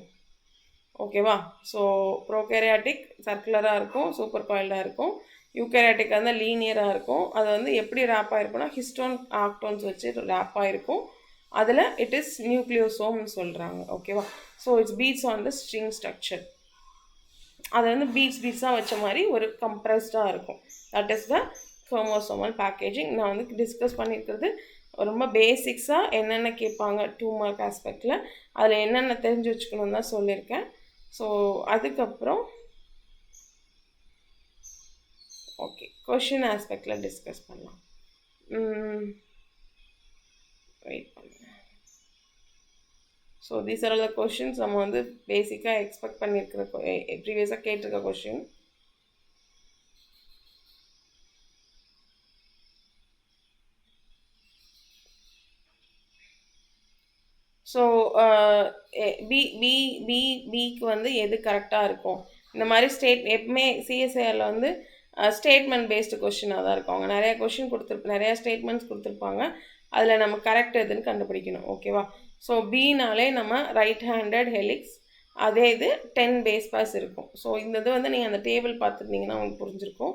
ஓகேவா? ஸோ ப்ரோகேரியாட்டிக் சர்க்குலராக இருக்கும், சூப்பர் காயில்டாக இருக்கும். யூகேரியாட்டிக்காக இருந்தால் லீனியராக இருக்கும். அது வந்து எப்படி ரேப் ஆகிருக்கும்னா ஹிஸ்டோன் ஆக்டோன்ஸ் வச்சு ரேப் ஆகிருக்கும். அதில் இட் இஸ் நியூக்ளியோசோம்னு சொல்கிறாங்க. ஓகேவா? So it's beads on the string structure. அது வந்து பீட்ஸாக வச்ச மாதிரி ஒரு கம்ப்ரெஸ்டாக இருக்கும். That is the chromosomal packaging. நான் வந்து டிஸ்கஸ் பண்ணியிருக்கிறது ரொம்ப பேசிக்ஸாக என்னென்ன கேட்பாங்க 2 மார்க் ஆஸ்பெக்டில், அதில் என்னென்ன தெரிஞ்சு வச்சுக்கணுன்னு தான் சொல்லியிருக்கேன். ஸோ அதுக்கப்புறம் ஓகே கொஷின் ஆஸ்பெக்டில் டிஸ்கஸ் பண்ணலாம். வெயிட் பண்ணுங்க. So these are all the questions நம்ம வந்து பேசிக்காக எக்ஸ்பெக்ட் பண்ணியிருக்கிற ப்ரீவியஸாக கேட்டிருக்க கொஷின். ஸோ பிக்கு வந்து எது கரெக்டாக இருக்கும், இந்த மாதிரி எப்பவுமே சிஎஸ்ஐஆரில் வந்து ஸ்டேட்மெண்ட் பேஸ்டு கொஷினாக தான் இருக்கும். அவங்க நிறையா ஸ்டேட்மெண்ட்ஸ் கொடுத்துருப்பாங்க, அதில் நம்ம கரெக்ட் எதுன்னு கண்டுபிடிக்கணும். ஓகேவா? ஸோ பினாலே நம்ம ரைட் ஹேண்டட் ஹெலிக்ஸ், அதே இது 10 பேஸ் பாஸ் இருக்கும். ஸோ இந்த இது வந்து நீங்கள் அந்த டேபிள் பார்த்துருந்தீங்கன்னா உங்களுக்கு புரிஞ்சிருக்கும்.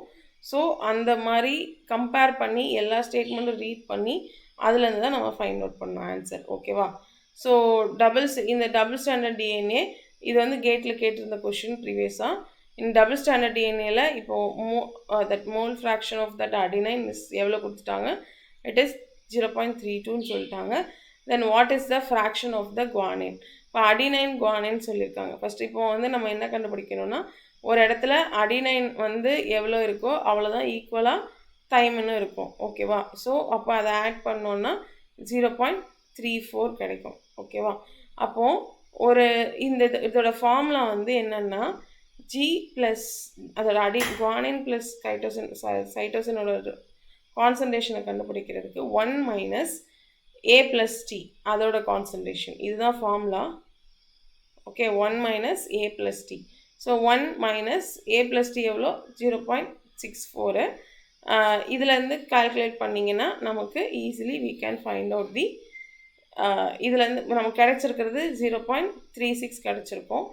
ஸோ அந்த மாதிரி கம்பேர் பண்ணி எல்லா ஸ்டேட்மெண்ட்டும் ரீட் பண்ணி அதுலேருந்து தான் நம்ம ஃபைண்ட் அவுட் பண்ணோம் ஆன்சர். ஓகேவா? ஸோ இந்த டபுள் ஸ்டாண்டர்ட் டிஎன்ஏ இது வந்து கேட்டில் கேட்டிருந்த கொஷின் ப்ரீவியஸாக. இந்த டபுள் ஸ்டாண்டர்ட் டிஎன்ஏல இப்போது that mole fraction of that adenine எவ்வளோ கொடுத்துட்டாங்க, இட் இஸ் 0.32ன்னு சொல்லிட்டாங்க. Then what is the fraction of the guanine. இப்போ அடினைன் குவானின் சொல்லியிருக்காங்க. ஃபஸ்ட் இப்போ வந்து நம்ம என்ன கண்டுபிடிக்கணும்னா ஒரு இடத்துல அடினைன் வந்து எவ்வளோ இருக்கோ அவ்வளோதான் ஈக்குவலாக தைமின்னு இருக்கும். ஓகேவா? ஸோ அப்போ அதை ஆட் பண்ணோன்னா 0.34 கிடைக்கும். ஓகேவா? அப்போது இதோட ஃபார்முலா வந்து என்னென்னா G ப்ளஸ் அதோட குவானின் ப்ளஸ் சைட்டோசினோட கான்சன்ட்ரேஷனை கண்டுபிடிக்கிறதுக்கு 1 - A + T அதோட கான்சன்ட்ரேஷன், இதுதான் ஃபார்முலா. ஓகே 1 மைனஸ் ஏ ப்ளஸ் டி. ஸோ 1 மைனஸ் ஏ ப்ளஸ் டி எவ்வளோ 0.64. இதுலேருந்து கால்குலேட் பண்ணிங்கன்னா நமக்கு easily we can find out the இதுலேருந்து நமக்கு கிடச்சிருக்கிறது 0.36 கிடச்சிருக்கும்.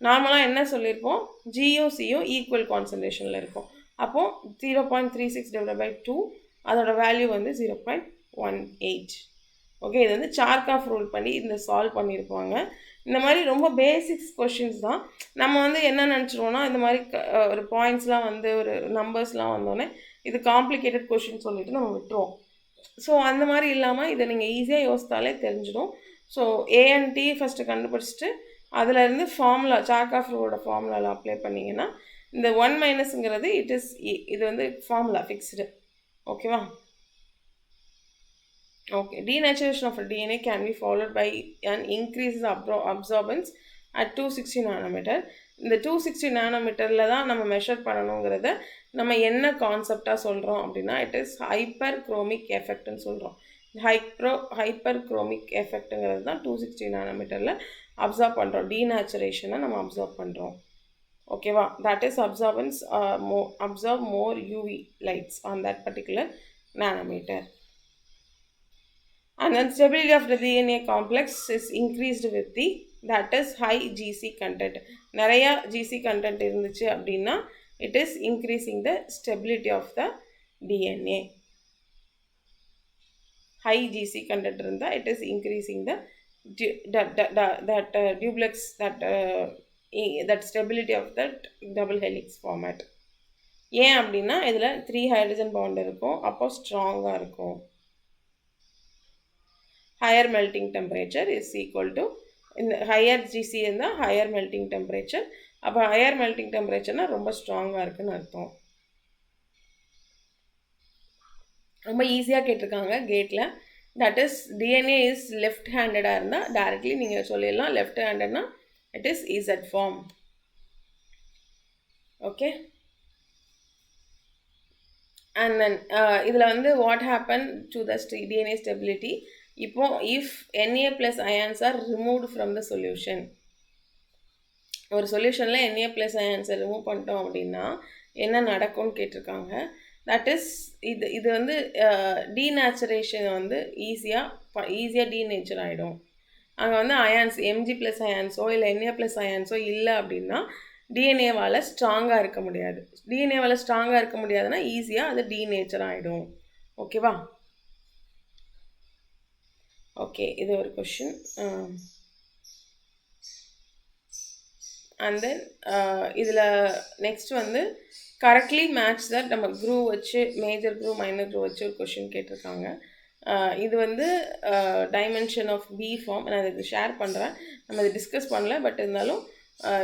நார்மலாக என்ன சொல்லியிருப்போம், ஜிஓசிஓ ஈக்குவல் கான்சன்ட்ரேஷனில் இருக்கும். அப்போது 0.36 டிவைட் பை 2 அதோட வேல்யூ வந்து 0.18. ஓகே, இது வந்து சார்காஃப் ரூல் பண்ணி இந்த சால்வ் பண்ணியிருப்பாங்க. இந்த மாதிரி ரொம்ப பேசிக்ஸ் கொஷின்ஸ் தான். நம்ம வந்து என்ன நினச்சிருவோம்னா, இந்த மாதிரி ஒரு பாயிண்ட்ஸ்லாம் வந்து ஒரு நம்பர்ஸ்லாம் வந்தோடனே இது காம்ப்ளிகேட்டட் கொஷின் சொல்லிட்டு நம்ம விட்டுருவோம். ஸோ அந்த மாதிரி இல்லாமல் இதை நீங்கள் ஈஸியாக யோசித்தாலே தெரிஞ்சிடும். ஸோ ஏஎன்டி ஃபஸ்ட்டு கண்டுபிடிச்சிட்டு அதிலேருந்து ஃபார்முலா சார்காஃப் ரூலோட ஃபார்முலாவில் அப்ளை பண்ணிங்கன்னா இந்த 1 மைனஸுங்கிறது இது வந்து ஃபார்முலா ஃபிக்ஸ்டு. ஓகேவா? Okay, denaturation of a DNA can be followed by an increase in absorbance at 260 nanometer. இந்த 260 நானோமீட்டரில் தான் நம்ம மெஷர் பண்ணணுங்கிறத நம்ம என்ன கான்செப்டாக சொல்கிறோம் அப்படின்னா, இட் இஸ் ஹைப்பர் குரோமிக் எஃபெக்ட்னு சொல்கிறோம். ஹைப்பர் குரோமிக் எஃபெக்ட்டுங்கிறது தான் 260 நானோமீட்டரில் அப்சர்வ் பண்ணுறோம். டீநேச்சுரேஷனை நம்ம அப்சர்வ் பண்ணுறோம். ஓகேவா? That is observe more UV lights on that particular nanometre. And then stability of the DNA complex is increased with that is high GC content. நிறையா GC content இருந்துச்சு அப்படின்னா it is increasing the stability of the DNA. High GC content இருந்தால் it is increasing that duplex that stability of that double helix format. ஏன் அப்படின்னா இதில் 3 hydrogen bond இருக்கும், அப்போ ஸ்ட்ராங்காக இருக்கும். Higher melting temperature is equal to in higher GC இருந்தால் higher melting temperature. அப்போ higher melting temperatureனா ரொம்ப ஸ்ட்ராங்காக இருக்குன்னு அர்த்தம். ரொம்ப ஈஸியாக கேட்டிருக்காங்க கேட்டில். That is DNA is left ஹேண்டடாக இருந்தால் டைரக்ட்லி நீங்கள் சொல்லிடலாம் லெஃப்ட் ஹேண்டட்னா it is Z form. Okay, and then இதில் வந்து what happen to the DNA stability. இப்போ if Na plus ions are removed from the solution, ஒரு சொல்யூஷனில் Na plus ions ரிமூவ் பண்ணிட்டோம் அப்படின்னா என்ன நடக்கும்னு கேட்டிருக்காங்க. தட் இஸ் இது வந்து டீநேச்சுரேஷன் வந்து ஈஸியாக டீநேச்சர் ஆகிடும். அங்கே வந்து அயான்ஸ் Mg ப்ளஸ் அயான்ஸோ இல்லை Na ப்ளஸ் அயான்ஸோ இல்லை அப்படின்னா டிஎன்ஏவால் ஸ்ட்ராங்காக இருக்க முடியாது. டிஎன்ஏவால் ஸ்ட்ராங்காக இருக்க முடியாதுன்னா ஈஸியாக அது டீநேச்சர் ஆகிடும். ஓகேவா? ஓகே, இது ஒரு கொஷின். அண்ட் தென் இதில் நெக்ஸ்ட் வந்து கரெக்ட்லி மேட்ச் தட் நம்ம குரூ வச்சு மேஜர் குரூ மைனர் குரூ வச்சு ஒரு கொஷின் கேட்டிருக்காங்க. இது வந்து டைமென்ஷன் ஆஃப் பி ஃபார்ம். நான் இது ஷேர் பண்ணுறேன், நம்ம இது டிஸ்கஸ் பண்ணல, பட் இருந்தாலும்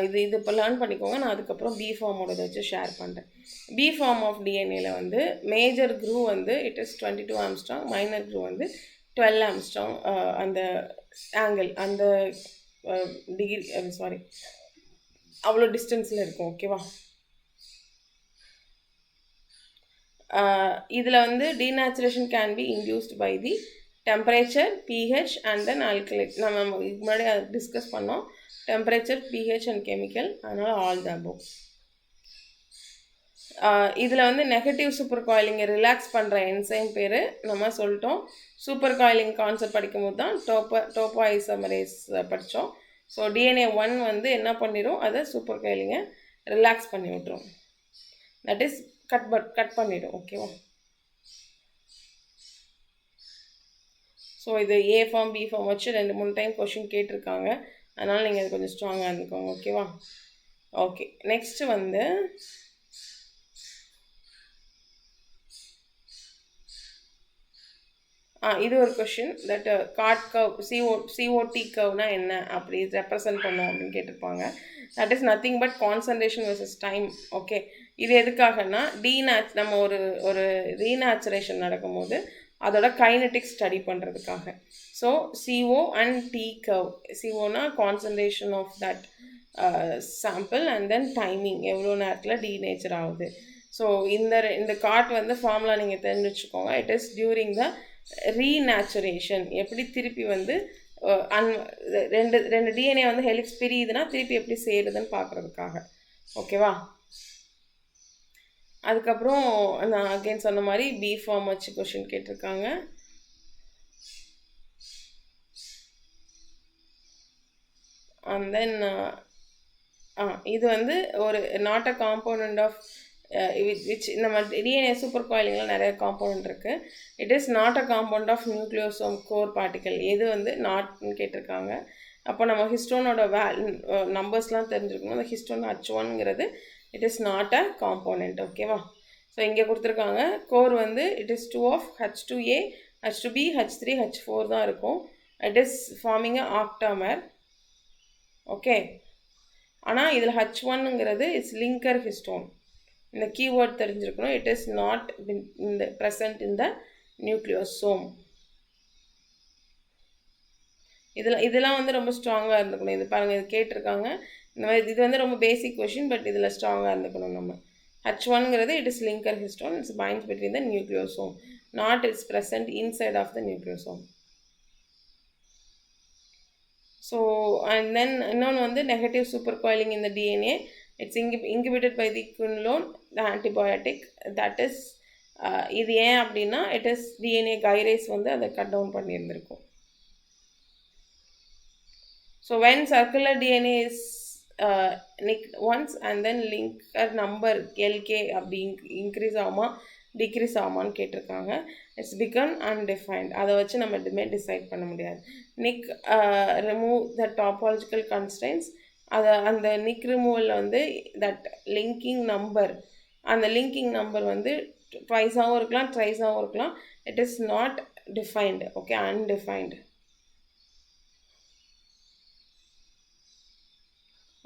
இது இப்போ லேர்ன் பண்ணிக்கோங்க. நான் அதுக்கப்புறம் பி ஃபார்மோட வச்சு ஷேர் பண்ணுறேன். பி ஃபார்ம் ஆஃப் டிஎன்ஏல வந்து மேஜர் குரூ வந்து it is 22 Armstrong, minor crew வந்து 12 ஆம்ஸ்ட்ராங். அந்த ஆங்கிள் அந்த டிகிரி சாரி அவ்வளோ டிஸ்டன்ஸில் இருக்கும். ஓகேவா? இதில் வந்து denaturation can be induced by the temperature, pH and then alkaline. நம்ம முன்னாடி அதை டிஸ்கஸ் பண்ணோம். டெம்பரேச்சர், pH அண்ட் கெமிக்கல், அதனால் ஆல் த அபோவ். இதில் வந்து நெகட்டிவ் சூப்பர் காயிலிங்கை ரிலாக்ஸ் பண்ணுற என்சைம் பேர் நம்ம சொல்லிட்டோம். சூப்பர் காயிலிங் கான்செப்ட் படிக்கும்போது தான் டோப்போ ஐசோமரேஸ் படித்தோம். ஸோ டிஎன்ஏ 1 வந்து என்ன பண்ணிடும், அதை சூப்பர் காயிலிங்கை ரிலாக்ஸ் பண்ணி விட்டுரும். தட் இஸ் கட் பண்ணிவிடும். ஓகேவா? ஸோ இது ஏ ஃபார்ம் பி ஃபார்ம் வச்சு 2-3 டைம் கொஷின் கேட்டிருக்காங்க. அதனால் நீங்கள் அது கொஞ்சம் ஸ்ட்ராங்காக இருந்துக்கோங்க. ஓகேவா? ஓகே, நெக்ஸ்ட்டு வந்து இது ஒரு question. That cot curve COT கர்வ்னா என்ன அப்படி ரெப்ரசன்ட் பண்ணோம் அப்படின்னு கேட்டிருப்பாங்க. That is nothing but concentration versus time. Okay, இது எதுக்காகனா நம்ம ஒரு ரீநேச்சுரேஷன் நடக்கும்போது அதோட கைனட்டிக்ஸ் ஸ்டடி பண்ணுறதுக்காக. So CO and T curve. COனா concentration of that sample and then timing எவ்வளோ நேரத்தில் டீநேச்சர் ஆகுது. ஸோ இந்த காட் வந்து ஃபார்முலா நீங்கள் தெரிஞ்சு வச்சுக்கோங்க. It is during the renaturation. எப்படி திருப்பி வந்து ரெண்டு ரெண்டு டிஎன்ஏ வந்து ஹெலிக்ஸ் பிரியுதுன்னா திருப்பி எப்படி சேருதுன்னு பார்க்குறதுக்காக. ஓகேவா? அதுக்கப்புறம் நான் அகெயின் சொன்ன மாதிரி பி ஃபார்ம் வச்சு கொஷின் கேட்டிருக்காங்க. அண்ட் தென் இது வந்து ஒரு not a component of which நம்ம டிஎன்ஏ சூப்பர் காயிலிங்கில் நிறைய காம்போனண்ட் இருக்குது. It is not a compound of nucleosome core particle. எது வந்து நாட்னு கேட்டிருக்காங்க. அப்போ நம்ம ஹிஸ்டோனோட நம்பர்ஸ்லாம் தெரிஞ்சுக்கணும். அந்த ஹிஸ்டோன் H1ங்கிறது it is not a component. ஓகேவா? ஸோ இங்கே கொடுத்துருக்காங்க கோர் வந்து it is 2 of H2A, H2B, H3, H4 தான் இருக்கும். It is forming a octamer. Okay, ஆனால் இதில் H1ங்கிறது இட்ஸ் லிங்கர் ஹிஸ்டோன். இந்த கீவேர்ட் தெரிஞ்சிருக்கணும். இட் இஸ் நாட் இந்த ப்ரெசன்ட் இன் த நியூக்ளியோசோம். இதெல்லாம் வந்து ரொம்ப ஸ்ட்ராங்காக இருந்துக்கணும். இது பாருங்கள், இது கேட்டிருக்காங்க. இந்த மாதிரி இது வந்து ரொம்ப பேசிக் கொஷின், பட் இதில் ஸ்ட்ராங்காக இருந்துக்கணும். நம்ம H1ங்கிறது it is linker histone. It's binds between the nucleosome, not it's present inside of the nucleosome. So and then இன்னொன்று வந்து நெகட்டிவ் சூப்பர் காயிலிங் இந்த DNA. It's inhibited by the quinone the antibiotic. That is இது ஏன் அப்படின்னா it is DNA gyrase வந்து அதை cut down பண்ணியிருந்திருக்கும். So when circular DNA is nicked once and then linker number LK அப்படி increase ஆகுமா decrease ஆகுமான்னு கேட்டிருக்காங்க. It's become undefined. அதை வச்சு நம்ம எதுவுமே டிசைட் பண்ண முடியாது. Nick remove the topological constants. அந்த நிக் ரிமூவலில் வந்து தட் லிங்கிங் நம்பர், அந்த லிங்கிங் நம்பர் வந்து ட்வைஸாகவும் இருக்கலாம், ட்ரைஸாகவும் இருக்கலாம். It is not defined. Okay, undefined.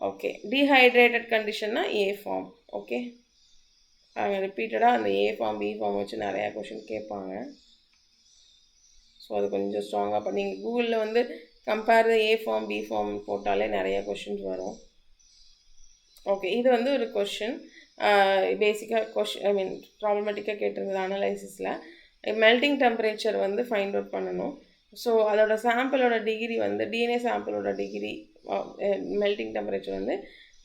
Okay, dehydrated கண்டிஷன்னா ஏ ஃபார்ம். ஓகே, ரிப்பீட்டடாக அந்த ஏ ஃபார்ம் பி ஃபார்ம் வச்சு நிறையா கொஷின் கேட்பாங்க. ஸோ அது கொஞ்சம் ஸ்ட்ராங்காக பண்ணி நீங்கள் கூகுளில் வந்து compare A form B form போட்டாலே நிறையா கொஷின்ஸ் வரும். ஓகே, இது வந்து ஒரு கொஷின் பேசிக்காக ப்ராப்ளமேட்டிக்காக கேட்டிருந்தது அனலைசிஸில். மெல்டிங் டெம்பரேச்சர் வந்து ஃபைண்ட் அவுட் பண்ணணும். ஸோ அதோட சாம்பிளோட டிகிரி வந்து டிஎன்ஏ சாம்பிளோட டிகிரி மெல்டிங் டெம்பரேச்சர் வந்து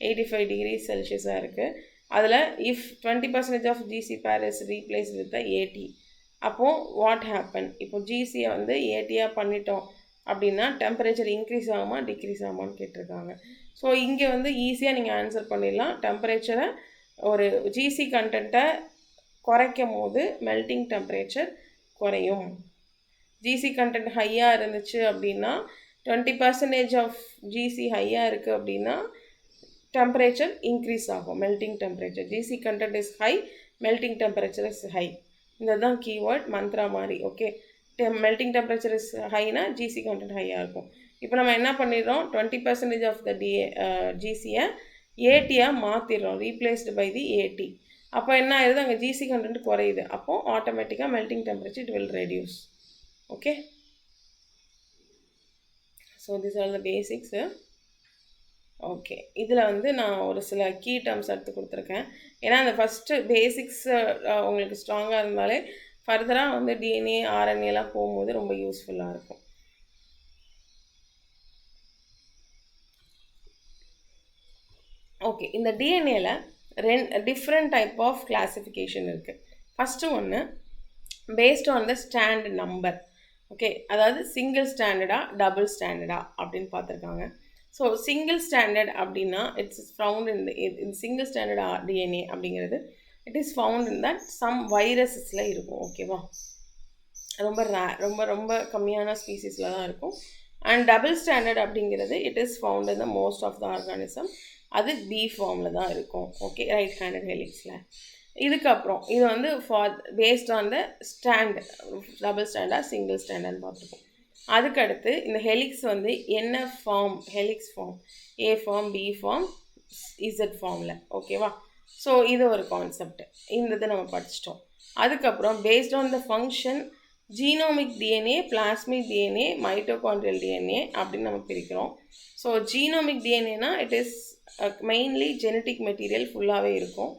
85 டிகிரி செல்சியஸாக இருக்குது. அதில் இஃப் 20% ஆஃப் ஜிசி பேர் இஸ் ரீப்ளேஸ் வித் ஏடி, அப்போது வாட் ஹேப்பன்? இப்போ ஜிசியை வந்து ஏடியாக பண்ணிட்டோம் அப்படின்னா டெம்பரேச்சர் இன்க்ரீஸ் ஆகுமா டிக்ரீஸ் ஆகுமான்னு கேட்டிருக்காங்க. ஸோ இங்கே வந்து ஈஸியாக நீங்கள் ஆன்சர் பண்ணிடலாம். டெம்பரேச்சரை ஒரு ஜிசி கண்டென்ட்டை குறைக்கும் போது மெல்டிங் டெம்பரேச்சர் குறையும். ஜிசி கண்டென்ட் ஹையாக இருந்துச்சு அப்படின்னா 20% ஆஃப் ஜிசி ஹையாக இருக்குது அப்படின்னா டெம்பரேச்சர் இன்க்ரீஸ் ஆகும், melting temperature. GC content is high, melting temperature is high. இதுதான் கீவேர்ட் மந்த்ரா மாதிரி. ஓகே, மெல்டிங் டெம்பரேச்சர் இஸ் ஹைனா ஜிசி கண்டென்ட் ஹையாக இருக்கும். இப்போ நம்ம என்ன பண்ணிடுறோம், 20% ஆஃப் த ஜிசியை ஏடியாக மாற்றிடுறோம், ரீப்ளேஸ்டு பை தி ஏடி. அப்போ என்ன ஆயிடுது, அங்கே ஜிசி கண்டென்ட் குறையுது. அப்போது ஆட்டோமேட்டிக்காக melting temperature it will reduce. Okay, so this R the basics. Okay, இதில் வந்து நான் ஒரு சில கீ டேர்ம்ஸ் எடுத்து கொடுத்துருக்கேன். ஏன்னா அந்த ஃபஸ்ட்டு பேசிக்ஸ் உங்களுக்கு ஸ்ட்ராங்காக இருந்தாலே ஃபர்தராக வந்து டிஎன்ஏ ஆர்என்ஏலாம் போகும்போது ரொம்ப யூஸ்ஃபுல்லாக இருக்கும். ஓகே, இந்த டிஎன்ஏல டிஃப்ரெண்ட் டைப் ஆஃப் கிளாஸிஃபிகேஷன் இருக்குது. ஃபஸ்ட்டு ஒன்று based on the stand number. Okay, அதாவது சிங்கிள் ஸ்டாண்டர்டா டபுள் ஸ்டாண்டர்டா அப்படின்னு பார்த்துருக்காங்க. ஸோ சிங்கிள் ஸ்டாண்டர்ட் அப்படின்னா இட்ஸ் ஃபவுண்ட் இந்த சிங்கிள் ஸ்டாண்டர்ட் டிஎன்ஏ அப்படிங்கிறது it is found in that some வைரஸஸில் இருக்கும். ஓகேவா, ரொம்ப ரொம்ப ரொம்ப கம்மியான ஸ்பீசிஸில் தான் இருக்கும். அண்ட் டபுள் ஸ்டாண்டர்ட் அப்படிங்கிறது it is found in the most of the organism. அது பி ஃபார்மில் தான் இருக்கும். ஓகே, ரைட் ஹேண்டட் ஹெலிக்ஸில். இதுக்கப்புறம் இது வந்து based on the stand, double standard single ஸ்டாண்டர்ட்னு பார்த்துருக்கோம். அதுக்கடுத்து இந்த ஹெலிக்ஸ் வந்து என்ன form, helix form A form B form Z ஃபார்மில். ஓகேவா, ஸோ இது ஒரு கான்செப்ட். இந்த இதை நம்ம படிச்சிட்டோம். அதுக்கப்புறம் based on the function genomic DNA, plasmid DNA, mitochondrial DNA அப்படின்னு நம்ம பிரிக்கிறோம். ஸோ ஜீனோமிக் டிஎன்ஏனா it is mainly genetic material ஃபுல்லாகவே இருக்கும்.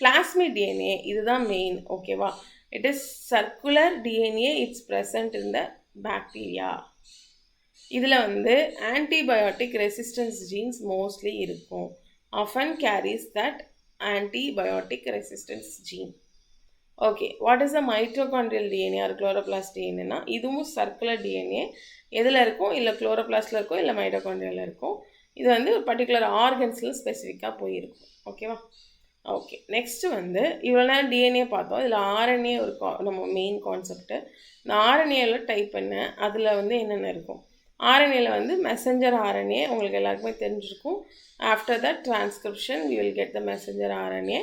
பிளாஸ்மிக் டிஎன்ஏ இதுதான் மெயின். ஓகேவா, it is circular DNA, it's present in the bacteria. இதில் வந்து ஆன்டிபயோட்டிக் ரெசிஸ்டன்ஸ் ஜீன்ஸ் மோஸ்ட்லி இருக்கும். Often carries that antibiotic resistance gene. Okay, what is the mitochondrial DNA or chloroplast டிஎன்ஏனா இதுவும் circular DNA. எதில் இருக்கும்? இல்லை குளோரோபிளாஸ்டில் இருக்கும், இல்லை மைட்டோகாண்ட்ரியாவில் இருக்கும். இது வந்து ஒரு பர்டிகுலர் ஆர்கன்ஸில் ஸ்பெசிஃபிக்காக போயிருக்கும். ஓகேவா? ஓகே, நெக்ஸ்ட்டு வந்து இவ்வளோ நேரம் டிஎன்ஏ பார்த்தோம். இதில் ஆர்என்ஏ ஒரு நம்ம மெயின் கான்செப்ட்டு. இந்த ஆர்என்ஏல டைப் பண்ண அதில் வந்து என்னென்ன இருக்கும்? ஆர்என்ஏல வந்து மெசஞ்சர் ஆர்என்ஏ உங்களுக்கு எல்லாருக்குமே தெரிஞ்சிருக்கும். After that transcription we will get the messenger RNA.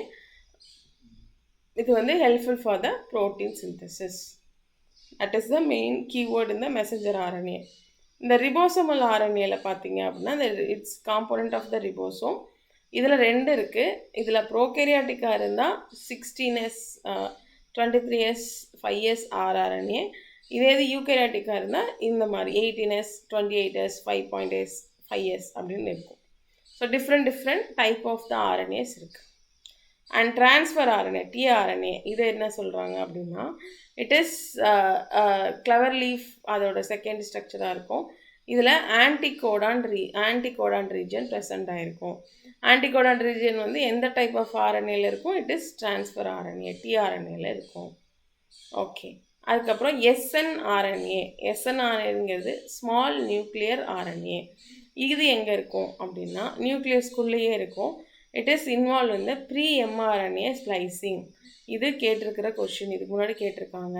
இது வந்து helpful for the protein synthesis. That is the main keyword இந்த மெசஞ்சர் ஆர்என்ஏ. இந்த ரிபோசோமல் ஆர்என்ஏல பார்த்தீங்க அப்படின்னா it's component of the ribosome. இதில் 2 இருக்குது. இதில் ப்ரோகேரியாட்டிக்காக இருந்தால் 16S 23S 5S rRNA. இதே இது யூகேரியாட்டிக்காக இருந்தால் இந்த மாதிரி 18S 28S 5.S 5S அப்படின்னு இருக்கும். So different type of the RNAs இருக்குது. அண்ட் ட்ரான்ஸ்ஃபர் ஆர்என்ஏ டிஆர்என்ஏ இது என்ன சொல்கிறாங்க அப்படின்னா இட் இஸ் கிளவர் லீஃப் அதோட செகண்ட் ஸ்ட்ரக்சராக இருக்கும். இதில் ஆன்டிகோடான் ரீஜன் ப்ரெசண்ட் ஆகிருக்கும். ஆன்டிகோடான் ரீஜன் வந்து எந்த டைப் ஆஃப் ஆர்என்ஏல இருக்கும்? இட் இஸ் ட்ரான்ஸ்ஃபர் ஆர்என்ஏ டிஆர்என்ஏல இருக்கும். ஓகே, அதுக்கப்புறம் எஸ்என்ஆர்என்ஏங்கிறது ஸ்மால் நியூக்ளியர் ஆர்என்ஏ. இது எங்கே இருக்கும் அப்படின்னா நியூக்ளியஸ்குள்ளேயே இருக்கும். இட் இஸ் இன்வால்வ் இந்த ப்ரீ எம்ஆர்என்ஏ ஸ்ப்ளைசிங். இது கேட்டிருக்கிற கொஸ்டின், இதுக்கு முன்னாடி கேட்டிருக்காங்க.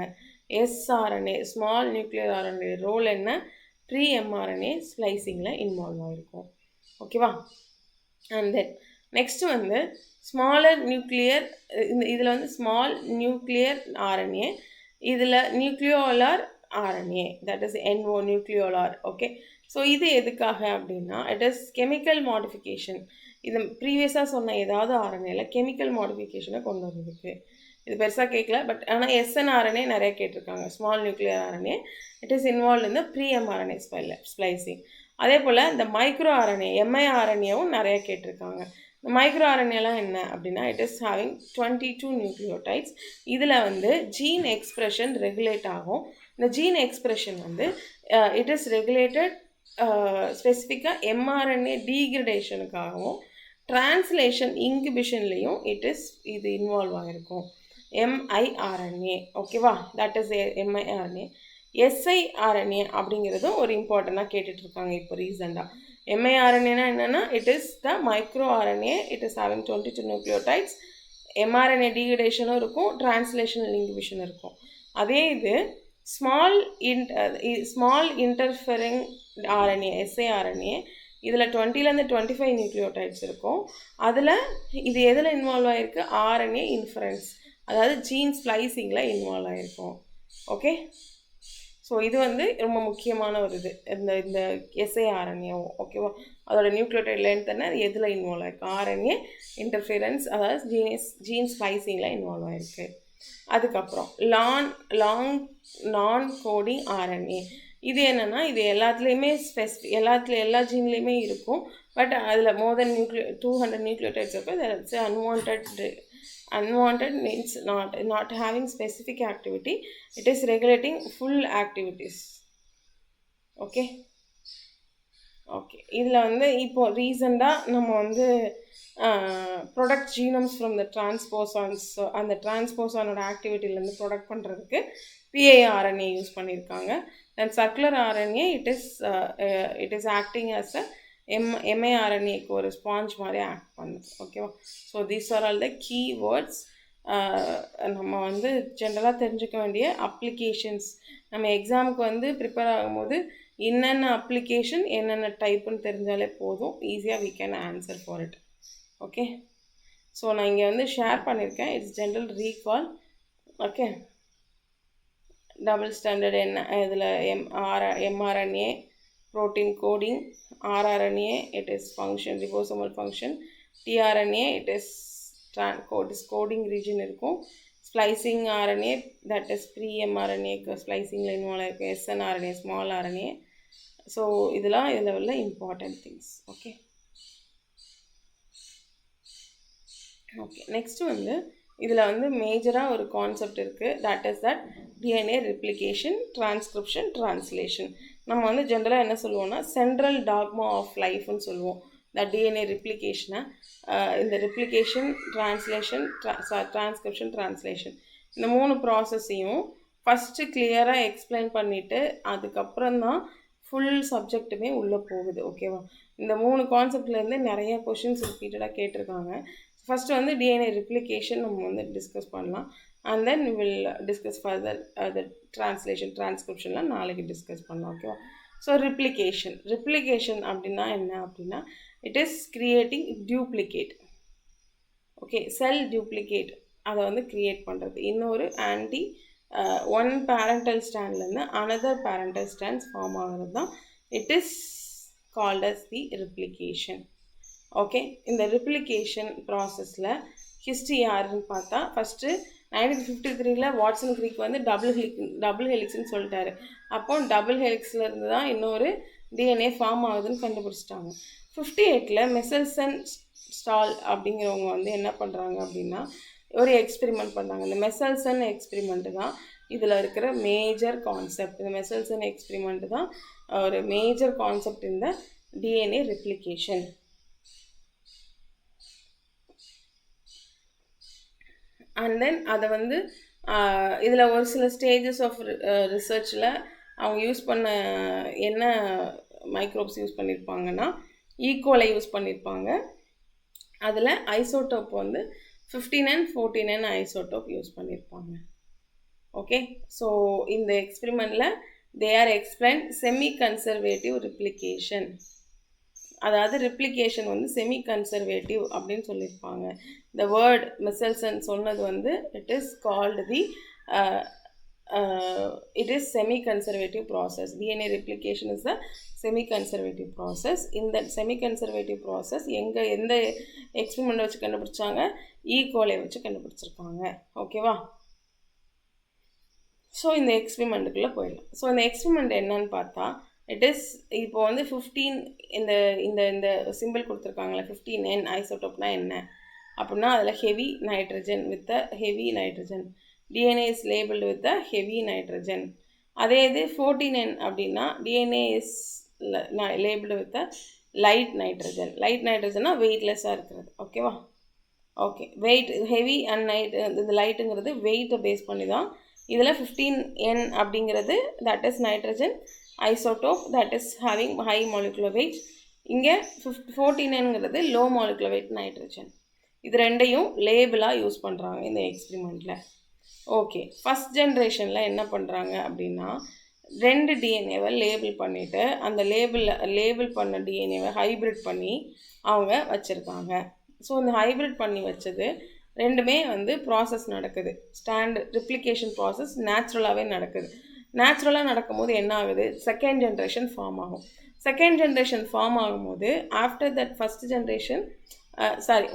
எஸ்ஆர்என்ஏ ஸ்மால் நியூக்ளியர் ஆர்என்ஏ ரோல் என்ன? ப்ரீ எம்ஆர்என்ஏ ஸ்ப்ளைசிங்கில் இன்வால்வ் ஆகிருக்கும். ஓகேவா? அண்ட் தென் நெக்ஸ்ட்டு வந்து ஸ்மாலர் நியூக்ளியர். இதில் வந்து ஸ்மால் நியூக்ளியர் ஆர்என்ஏ, இதில் nucleolar RNA, that is NO nucleolar. Okay, so இது எதுக்காக அப்படின்னா இட் இஸ் கெமிக்கல் மாடிஃபிகேஷன். இது ப்ரீவியஸாக சொன்ன ஏதாவது ஆர்என்ஏல கெமிக்கல் மாடிஃபிகேஷனை கொண்டு வந்ததுக்கு. இது பெருசாக கேட்கல, பட் ஆனால் எஸ்என்ஆர்என்ஏ நிறைய கேட்டிருக்காங்க. Small nuclear RNA it is involve இந்த ப்ரீ எம்ஆர்என்ஏ ஸ்ப்ளைசிங். அதே போல் இந்த மைக்ரோ ஆர்என்ஏ எம்ஐஆர்என்ஏவும் நிறைய கேட்டிருக்காங்க. இந்த மைக்ரோ ஆர்என்ஏலாம் என்ன அப்படின்னா இட் இஸ் ஹேவிங் 22 நியூக்ளியோடைட்ஸ். இதில் வந்து ஜீன் எக்ஸ்ப்ரெஷன் ரெகுலேட் ஆகும். இந்த ஜீன் எக்ஸ்ப்ரெஷன் வந்து இட் இஸ் ரெகுலேட்டட் ஸ்பெசிஃபிக்காக எம்ஆர்என்ஏ டீக்ரடேஷனுக்காகவும் டிரான்ஸ்லேஷன் இன்கிபிஷன்லேயும் இது இன்வால்வ் ஆகிருக்கும். எம்ஐஆர்என்ஏ. ஓகேவா? That is எம்ஐஆர்என்ஏ. எஸ்ஐஆர்என்ஏ அப்படிங்கிறதும் ஒரு இம்பார்ட்டண்ட்டாக கேட்டுட்ருக்காங்க இப்போ ரீசெண்டாக. எம்ஐஆர்என்ஏனா என்னென்னா it is the micro RNA. It is having 22 nucleotides. MRNA டீக்ரடேஷனும் இருக்கும், டிரான்ஸ்லேஷனல் இன்கிபிஷன் இருக்கும். அதே இது ஸ்மால் இன்டர்ஃபெரிங் ஆர்என்ஏ எஸ்ஐஆர்என்ஏ இதில் 20லேருந்து 25 நியூக்ளியோடைட்ஸ் இருக்கும். அதில் இது எதில் இன்வால்வ் ஆகிருக்கு? ஆர்என்ஏ இன்ஃபரன்ஸ், அதாவது ஜீன் ஸ்ப்ளைசிங்கில் இன்வால்வ் ஆகிருக்கும். ஓகே, ஸோ இது வந்து ரொம்ப முக்கியமான ஒரு இது இந்த எஸ்ஐஆர்என்ஏவும். ஓகேவா? அதோட நியூக்ளியோடைட் லென்த் என்ன, அது எதில் இன்வால்வ் ஆகிருக்கு? ஆர்என்ஏ இன்டர்ஃபியரன்ஸ், அதாவது ஜீன் ஸ்ப்ளைசிங்கில் இன்வால்வ் ஆகிருக்கு. அதுக்கப்புறம் நான் கோடிங் ஆர்என்ஏ. இது என்னென்னா இது எல்லாத்துலேயுமே எல்லா ஜீன்லேயுமே இருக்கும். பட் அதில் மோர் தென் 200 நியூக்ளியோடைட்ஸ் இருக்கும். It's unwanted means not having specific activity. It is regulating full activities. Okay, இதில் வந்து இப்போ ரீசெண்டாக நம்ம வந்து product genomes from the transposons, அந்த டிரான்ஸ்போசானோட ஆக்டிவிட்டிலேருந்து ப்ரொடக்ட் பண்ணுறதுக்கு பிஐஆர்என்ஏ யூஸ் பண்ணியிருக்காங்க. Then circular RNA it is acting as a எம்ஐஆர்என்ஏக்கு ஒரு ஸ்பாஞ்ச் மாதிரி ஆக்ட் பண்ணுது. ஓகேவா? So these are all the keywords. நம்ம வந்து ஜென்ரலாக தெரிஞ்சுக்க வேண்டிய அப்ளிகேஷன்ஸ். நம்ம எக்ஸாமுக்கு வந்து ப்ரிப்பேர் ஆகும்போது என்னென்ன அப்ளிகேஷன் என்னென்ன டைப்புன்னு தெரிஞ்சாலே போதும், ஈஸியாக we can answer for it. Okay, so நான் இங்கே வந்து ஷேர் பண்ணியிருக்கேன். It's general recall. Okay, double standard என்ன இதில் mRNA protein coding, rRNA it is function, ribosomal function, tRNA it is coding region இருக்கும். splicing RNA that is pre-mRNA splicing ல involve ஆகிருக்கும். snRNA small RNA. So இதில் உள்ள important things. Okay, next வந்து இதில் வந்து மேஜராக ஒரு கான்செப்ட் இருக்குது. That is that DNA replication, transcription, translation. நம்ம வந்து ஜென்ரலாக என்ன சொல்லுவோம்னா சென்ட்ரல் டாக்மா ஆஃப் லைஃப்னு சொல்லுவோம். இந்த டிஎன்ஏ ரிப்ளிகேஷனை இந்த ரிப்ளிகேஷன், ட்ரான்ஸ்லேஷன், டிரான்ஸ்கிரிப்ஷன், ட்ரான்ஸ்லேஷன் இந்த 3 ப்ராசஸையும் ஃபஸ்ட்டு கிளியராக எக்ஸ்பிளைன் பண்ணிவிட்டு அதுக்கப்புறம் தான் ஃபுல் சப்ஜெக்ட்டுமே உள்ளே போகுது. ஓகேவா? இந்த 3 கான்செப்ட்லேருந்து நிறைய கொஷின்ஸ் ரிப்பீட்டடாக கேட்டிருக்காங்க. ஃபஸ்ட்டு வந்து டிஎன்ஏ ரிப்ளிகேஷன் நம்ம வந்து டிஸ்கஸ் பண்ணலாம். And then will discuss further the translation, டிரான்ஸ்கிரிப்ஷன்லாம் நாளைக்கு டிஸ்கஸ் பண்ணலாம். ஓகேவா? ஸோ ரிப்ளிகேஷன் அப்படின்னா என்ன அப்படின்னா it is creating duplicate. Okay, cell duplicate அதை வந்து கிரியேட் பண்ணுறது. இன்னொரு ஒன் பேரண்டல் ஸ்டாண்ட்லேருந்து அனதர் பேரண்டல் ஸ்டாண்ட்ஸ் ஃபார்ம் ஆகிறது தான் it is called as the replication. Okay, இந்த ரிப்ளிகேஷன் ப்ராசஸில் ஹிஸ்ட்ரி யாருன்னு பார்த்தா ஃபஸ்ட்டு 1953 வாட்சன் கிரீக் வந்து டபுள் ஹெலிக்ஸ்ன்னு சொல்லிட்டாரு. அப்போ டபுள் ஹெலிக்ஸ்லேருந்து தான் இன்னொரு டிஎன்ஏ ஃபார்ம் ஆகுதுன்னு கண்டுபிடிச்சிட்டாங்க. 58 மெசல்சன் ஸ்டால் அப்படிங்கிறவங்க வந்து என்ன பண்ணுறாங்க அப்படின்னா ஒரு எக்ஸ்பெரிமெண்ட் பண்ணாங்க. இந்த மெசல்சன் எக்ஸ்பெரிமெண்ட்டு தான் இதில் இருக்கிற மேஜர் கான்செப்ட். இந்த மெசல்சன் எக்ஸ்பெரிமெண்ட்டு தான் ஒரு மேஜர் கான்செப்ட் இந்த டிஎன்ஏ ரெப்ளிகேஷன். அண்ட் தென் அதை வந்து இதில் ஒரு சில ஸ்டேஜஸ் ஆஃப் ரிசர்ச்சில் அவங்க யூஸ் பண்ண என்ன மைக்ரோப்ஸ் யூஸ் பண்ணியிருப்பாங்கன்னா ஈகோலை யூஸ் பண்ணியிருப்பாங்க. அதில் ஐசோடோப் வந்து 59, 49 ஐசோடோப் யூஸ் பண்ணியிருப்பாங்க. ஓகே, ஸோ இந்த எக்ஸ்பெரிமெண்ட்டில் they are explain semi conservative replication. அதாவது ரிப்ளிகேஷன் வந்து செமி கன்சர்வேட்டிவ் அப்படின்னு சொல்லியிருப்பாங்க. இந்த வேர்ட் மெசல்சன் சொன்னது வந்து it is called the it is semi-conservative process. DNA replication is a semi-conservative process. In that semi-conservative process எந்த எக்ஸ்பெரிமெண்ட் வச்சு கண்டுபிடிச்சாங்க? ஈகோலை வச்சு கண்டுபிடிச்சிருக்காங்க. ஓகேவா? ஸோ இந்த எக்ஸ்பெரிமெண்ட்டுக்குள்ளே போயிடலாம். ஸோ இந்த எக்ஸ்பெரிமெண்ட் என்னன்னு பார்த்தா இட் இஸ் இப்போ வந்து 15 இந்த இந்த இந்த சிம்பிள் கொடுத்துருக்காங்களே 15N ஐசோடோப்னா என்ன அப்படின்னா அதில் heavy nitrogen with heavy nitrogen. DNA is labeled with the heavy nitrogen. அதே இது 14N அப்படின்னா DNA is labeled with the light nitrogen. Light நைட்ரஜனா வெயிட்லெஸ்ஸாக இருக்கிறது. ஓகேவா? ஓகே, வெயிட் ஹெவி அண்ட் இந்த லைட்டுங்கிறது வெயிட்டை பேஸ் பண்ணி தான். இதில் 15N அப்படிங்கிறது that is nitrogen isotope that is having high molecular wait. இங்கே 14Nங்கிறது லோ மாலிகுலர் வெயிட் நைட்ரஜன். இது ரெண்டையும் லேபிளாக யூஸ் பண்ணுறாங்க இந்த எக்ஸ்பெரிமெண்ட்டில். ஓகே, ஃபஸ்ட் ஜென்ரேஷனில் என்ன பண்ணுறாங்க அப்படின்னா 2 டிஎன்ஏவை லேபிள் பண்ணிவிட்டு அந்த லேபிள் பண்ண டிஎன்ஏவை ஹைப்ரிட் பண்ணி அவங்க வச்சுருக்காங்க. ஸோ இந்த ஹைப்ரிட் பண்ணி வச்சது ரெண்டுமே வந்து ப்ராசஸ் நடக்குது. ரிப்ளிகேஷன் ப்ராசஸ் நேச்சுரலாகவே நடக்குது. நேச்சுரலாக நடக்கும்போது என்ன ஆகுது? செகண்ட் ஜென்ரேஷன் ஃபார்ம் ஆகும். செகண்ட் ஜென்ரேஷன் ஃபார்ம் ஆகும்போது ஆஃப்டர் தட் ஃபஸ்ட் ஜென்ரேஷன்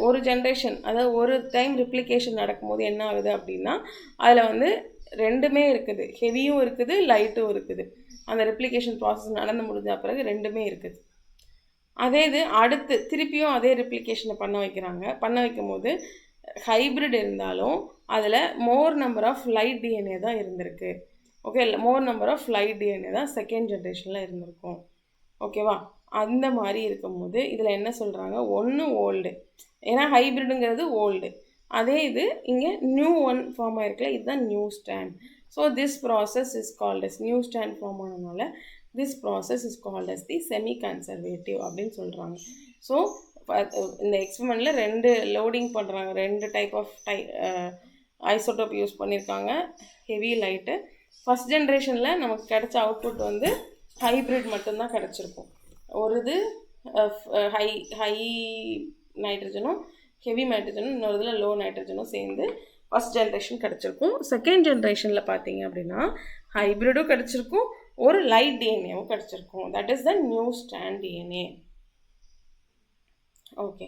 ஒரு ஜென்ரேஷன் அதாவது ஒரு டைம் ரிப்ளிகேஷன் நடக்கும்போது என்ன ஆகுது அப்படின்னா அதில் வந்து ரெண்டுமே இருக்குது, ஹெவியும் இருக்குது லைட்டும் இருக்குது. அந்த ரிப்ளிகேஷன் ப்ராசஸ் நடந்து முடிஞ்ச பிறகு ரெண்டுமே இருக்குது. அதே இது அடுத்து திருப்பியும் அதே ரிப்ளிகேஷனை பண்ண வைக்கும் போது ஹைப்ரிட் இருந்தாலும் அதில் more number of light DNA தான் இருந்திருக்கு. Okay, more number of light DNA தான் செகண்ட் ஜென்ரேஷனில் இருந்திருக்கும். ஓகேவா? அந்த மாதிரி இருக்கும்போது இதில் என்ன சொல்கிறாங்க? ஒன்று ஓல்டு, ஏன்னா ஹைப்ரிடுங்கிறது ஓல்டு. அதே இது இங்கே நியூ ஒன் ஃபார்ம் ஆகிருக்குல்ல, இதுதான் new stand. So this process is called as new stand form ஆனதுனால this process is called as the semi conservative அப்படின்னு சொல்கிறாங்க. ஸோ இந்த எக்ஸ்பெரிமெண்ட்டில் 2 லோடிங் பண்ணுறாங்க. 2 டைப் ஆஃப் ஐசோடோப் யூஸ் பண்ணியிருக்காங்க, ஹெவி லைட்டு. ஃபஸ்ட் ஜென்ரேஷனில் நமக்கு கிடைச்ச அவுட்புட் வந்து ஹைப்ரிட் மட்டும்தான் கிடச்சிருக்கும். ஒரு இது ஹை நைட்ரஜனும் ஹெவி நைட்ரஜனும் இன்னொரு இதில் லோ நைட்ரஜனும் சேர்ந்து ஃபஸ்ட் ஜென்ரேஷன் கிடச்சிருக்கும். செகண்ட் ஜென்ரேஷனில் பார்த்தீங்க அப்படின்னா ஹைப்ரிடும் கிடச்சிருக்கும், ஒரு லைட் டிஎன்ஏவும் கிடச்சிருக்கும். That is the new stand DNA. Okay,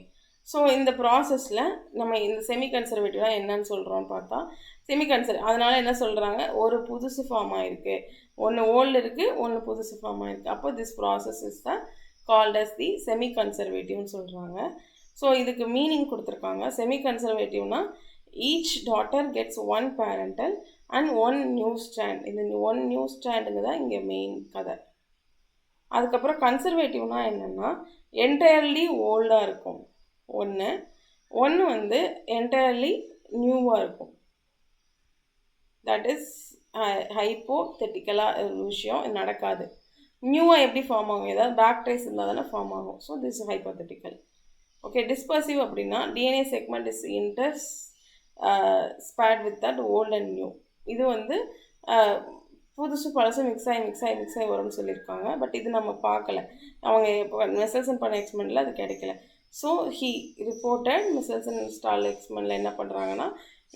so இந்த ப்ராசஸில் நம்ம இந்த செமி கன்சர்வேட்டிவாக என்னன்னு சொல்கிறோன்னு பார்த்தா அதனால் என்ன சொல்கிறாங்க? ஒரு புதுசு ஃபார்ம் ஆகிருக்கு, ஒன்று ஓல்டு இருக்குது, ஒன்று புதுசு ஃபார்ம் ஆகிருக்கு. அப்போ this process is the called as the semi கன்சர்வேட்டிவ்னு சொல்கிறாங்க. ஸோ இதுக்கு மீனிங் கொடுத்துருக்காங்க. செமி கன்சர்வேட்டிவ்னா each daughter gets 1 parental and 1 new stand. இந்த 1 நியூ ஸ்டாண்டுங்க தான் இங்கே மெயின் கதை. அதுக்கப்புறம் கன்சர்வேட்டிவ்னால் என்னென்னா என்டையர்லி ஓல்டாக இருக்கும் ஒன்று வந்து என்டையர்லி நியூவாக இருக்கும். தட் இஸ் ஹைப்போதெட்டிக்கலாக ஒரு விஷயம் நடக்காது. நியூவாக எப்படி ஃபார்ம் ஆகும்? ஏதாவது பேக்டரைஸ் இருந்தால் தானே ஃபார்ம் ஆகும். So this hypothetical. Okay, dispersive அப்படின்னா DNA segment is spaced with that old and new. இது வந்து புதுசு பழசு மிக்ஸ் ஆகி வரும்னு சொல்லியிருக்காங்க. பட் இது நம்ம பார்க்கல, அவங்க இப்போ மெசல்சன் பண்ண எக்ஸ்பெரிமெண்ட்டில் அது கிடைக்கல. So he reported Meselson stall எக்ஸ்பெரிமெண்ட்டில் என்ன பண்ணுறாங்கன்னா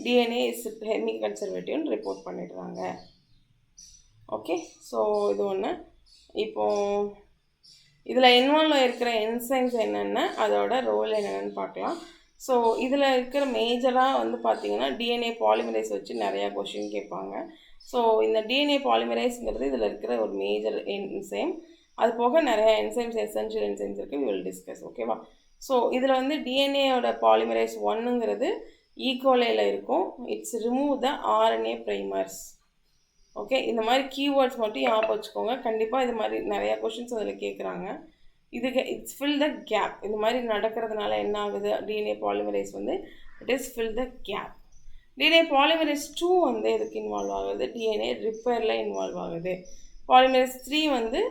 டிஎன்ஏ இஸ் ஹெமி கன்சர்வேட்டிவ்னு ரிப்போர்ட் பண்ணிடுறாங்க. ஓகே, ஸோ இது ஒன்று. இப்போது இதில் இன்வால்வ் ஆகிருக்கிற என்சைம்ஸ் என்னென்ன, அதோட ரோல் என்னென்னு பார்க்கலாம். ஸோ இதில் இருக்கிற மேஜராக வந்து பார்த்திங்கன்னா டிஎன்ஏ பாலிமரைஸ் வச்சு நிறையா கொஷின் கேட்பாங்க. ஸோ இந்த டிஎன்ஏ பாலிமரைஸ்ங்கிறது இதில் இருக்கிற ஒரு மேஜர் என்சைம். அது போக நிறையா என்சைம்ஸ், எசென்ஷியல் என்சைம்ஸ் இருக்குது, வி வில் டிஸ்கஸ். ஓகேவா? ஸோ இதில் வந்து டிஎன்ஏயோட பாலிமரைஸ் 1ங்கிறது ஈகோலையில் இருக்கும். It's remove the RNA primers. Okay, இந்த மாதிரி கீவேர்ட்ஸ் மட்டும் ஞாபகம் வச்சுக்கோங்க. கண்டிப்பாக இது மாதிரி நிறையா கொஷின்ஸ் அதில் கேட்குறாங்க. இதுக்கு இட்ஸ் ஃபில் த கேப். இந்த மாதிரி நடக்கிறதுனால என்ன ஆகுது? டிஎன்ஏ பாலிமரைஸ் வந்து it is fill the gap. DNA polymerase 2 வந்து எதுக்கு இன்வால்வ் ஆகுது? டிஎன்ஏ ரிப்பேரில் இன்வால்வ் ஆகுது. பாலிமரைஸ் 3 வந்து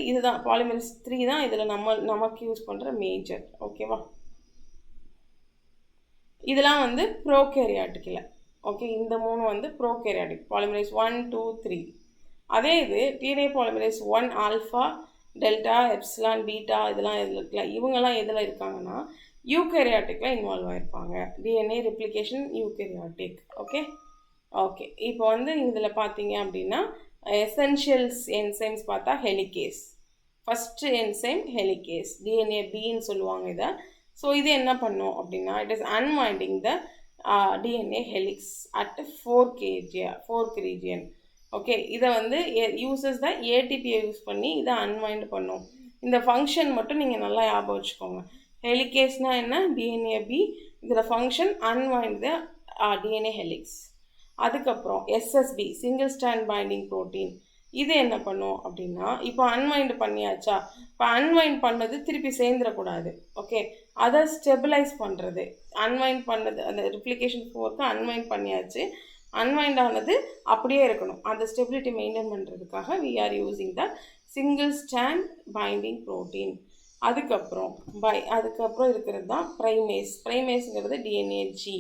இதுதான் பாலிமரைஸ் 3 தான் இதில் நமக்கு யூஸ் பண்ணுற மேஜர். ஓகேவா? இதெல்லாம் வந்து ப்ரோகேரியாட்டிக்கில். ஓகே, இந்த 3 வந்து ப்ரோகேரியாட்டிக். பாலிமரைஸ் 1, 2, 3. அதே இது DNA polymerase 1 alpha, delta, epsilon, beta இதெல்லாம் இதில் இருக்குல்ல, இவங்கெல்லாம் எதில் இருக்காங்கன்னா யூகேரியாட்டிக்கில் இன்வால்வ் ஆகிருப்பாங்க. DNA replication eukaryotic. ஓகே, இப்போ வந்து இதில் பார்த்தீங்க அப்படின்னா எசென்ஷியல்ஸ் என்சைம்ஸ் பார்த்தா helicase. First enzyme helicase, DNA பின்னு சொல்லுவாங்க இதை. ஸோ இது என்ன பண்ணும் அப்படின்னா it is unwinding the DNA helix at 4th region. Okay, இதை வந்து யூசஸ் தான் ஏடிபியை யூஸ் பண்ணி இதை அன்வைண்ட் பண்ணும். இந்த ஃபங்க்ஷன் மட்டும் நீங்கள் நல்லா ஞாபகம் வச்சுக்கோங்க. ஹெலிகேஸ்னால் என்ன? DNA B. இதில் function unwind the DNA helix. அதுக்கப்புறம் SSB, single stand binding protein. இது என்ன பண்ணும் அப்படின்னா இப்போ அன்வைண்ட் பண்ணியாச்சா, இப்போ அன்வைண்ட் பண்ணது திருப்பி சேர்ந்துடக்கூடாது. ஓகே, அதை ஸ்டெபிலைஸ் பண்ணுறது. அன்வைண்ட் பண்ணது அந்த ரிப்ளிகேஷன் 4க்கு அன்வைண்ட் பண்ணியாச்சு. அன்வைண்ட் ஆனது அப்படியே இருக்கணும். அந்த ஸ்டெபிலிட்டி மெயின்டைன் பண்ணுறதுக்காக we are using the single stand binding protein. அதுக்கப்புறம் இருக்கிறது தான் ப்ரைமேஸ்ங்கிறது டிஎன்ஏ ஜி.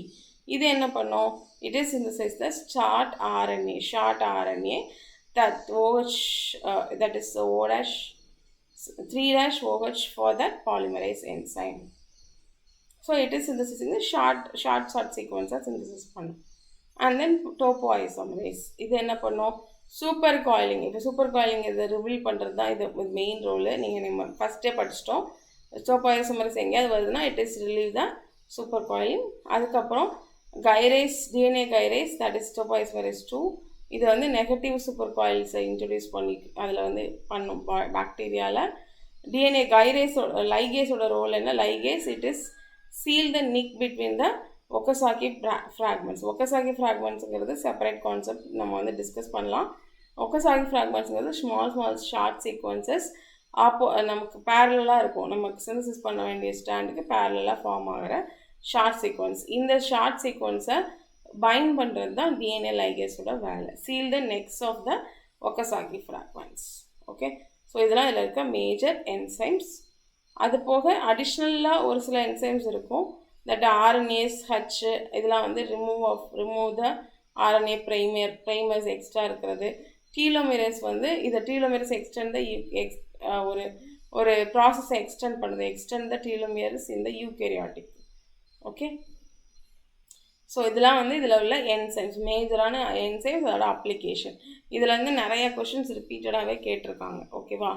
இது என்ன பண்ணும்? It is synthesise the short RNA that is O' 3'OH for that polymerase enzyme. So it is synthesizing the short sequences synthesis பண்ணும். And then topoisomerase. இது என்ன பண்ணும்? Super coiling. இப்போ சூப்பர் காயிலிங் இதை reveal பண்ணுறது தான் இது மெயின் ரோலு. நம்ம ஃபஸ்ட்டே படிச்சிட்டோம். topoisomerase எங்கேயாவது வருதுன்னா it is relieve the super coiling. அதுக்கப்புறம் கைரேஸ், டிஎன்ஏ கைரேஸ், தட் இஸ் topoisomerase 2. இது வந்து நெகட்டிவ் சூப்பர் காயில்ஸை இன்ட்ரடியூஸ் பண்ணி அதில் வந்து பண்ணும் பாக்டீரியாவில். டிஎன்ஏ லைகேஸோட ரோல் என்ன? Ligase it is seal the nick between the Okazaki fragments. Okazaki ஃப்ராக்மெண்ட்ஸுங்கிறது செப்பரேட் கான்செப்ட், நம்ம வந்து டிஸ்கஸ் பண்ணலாம். ஒக்கசாக்கி ஃப்ராக்மெண்ட்ஸுங்கிறது ஸ்மால் ஷார்ட் சீக்வன்சஸ் நமக்கு பேரலாக இருக்கும். நமக்கு சிந்தசிஸ் பண்ண வேண்டிய ஸ்டாண்டுக்கு பேரலாக ஃபார்ம் ஆகிற ஷார்ட் சீக்வன்ஸ். இந்த ஷார்ட் சீக்வன்ஸை பைண்ட் பண்ணுறது தான் டிஎன்ஏ லைகேஸோட வேலை. Seal the nicks of the Okazaki fragments. Okay, so இதெல்லாம் இதில் இருக்க மேஜர் என்சைம்ஸ். அது போக அடிஷ்னலாக ஒரு சில என்சைம்ஸ் இருக்கும். தட் ஆர்என்ஏஸ் ஹச் இதெல்லாம் வந்து remove the RNA primers extra இருக்கிறது. டீலோமெரேஸ் வந்து இதை டீலோமெரேஸ் எக்ஸ்டெண்ட் த ஒரு ப்ராசஸை extend the telomerase in the eukaryotic. Okay, so இதெல்லாம் வந்து இதில் உள்ள என்சைம்ஸ், மேஜரான என்சைம்ஸ், அதோட அப்ளிகேஷன். இதில் வந்து நிறைய கொஷின்ஸ் ரிப்பீட்டடாகவே கேட்டிருக்காங்க. ஓகேவா?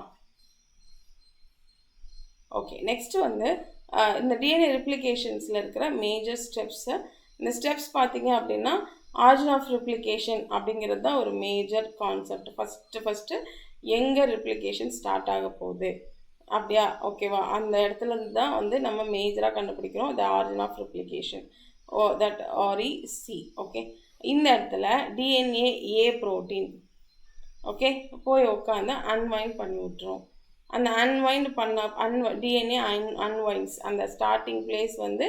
ஓகே, நெக்ஸ்ட் வந்து இந்த டிஎன்ஏ ரிப்ளிகேஷன்ஸில் இருக்கிற மேஜர் ஸ்டெப்ஸு. இந்த ஸ்டெப்ஸ் பார்த்தீங்க அப்படின்னா ஆரிஜின் ஆஃப் ரிப்ளிகேஷன் அப்படிங்கிறது தான் ஒரு மேஜர் கான்செப்ட். ஃபஸ்ட்டு எங்கே ரிப்ளிகேஷன் ஸ்டார்ட் ஆக போகுது அப்படியா? ஓகேவா? அந்த இடத்துல தான் வந்து நம்ம மேஜராக கண்டுபிடிக்கிறோம் the origin of replication. that REC. Okay, இந்த இடத்துல டிஎன்ஏ ஏ ப்ரோட்டீன் ஓகே போய் உட்காந்து அன்வைண்ட் பண்ணி விட்டுரும். அந்த அன்வைண்ட் பண்ண டிஎன்ஏ அன்வைண்ட்ஸ் அந்த ஸ்டார்டிங் பிளேஸ் வந்து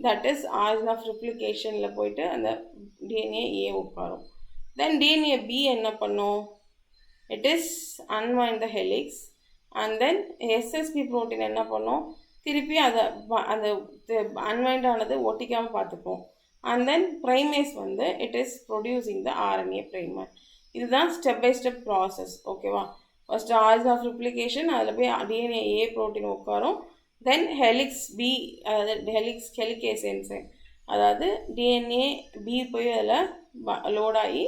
தட் இஸ் ஆரிஜின் ஆஃப் ரிப்ளிகேஷனில் போயிட்டு அந்த டிஎன்ஏ ஏ உட்காரும். தென் டிஎன்ஏ பி என்ன பண்ணும், it is unwind the helix and then SSB protein என்ன பண்ணும், திருப்பி அதை அந்த அன்வைண்ட் ஆனது ஒட்டிக்காமல் பார்த்துப்போம். அண்ட் தென் ப்ரைமேஸ் வந்து it is producing the RNA primer. இதுதான் ஸ்டெப் பை ஸ்டெப் ப்ராசஸ். ஓகேவா? ஃபஸ்ட்டு ஆரிஜின் ஆஃப் ரிப்ளிகேஷன், அதில் போய் டிஎன்ஏ ஏ ப்ரோட்டீன் உட்காரும். தென் ஹெலிக்ஸ் பி, அதாவது ஹெலிகேஸ் என்சைம், அதாவது டிஎன்ஏ பி போய் அதில் லோடாகி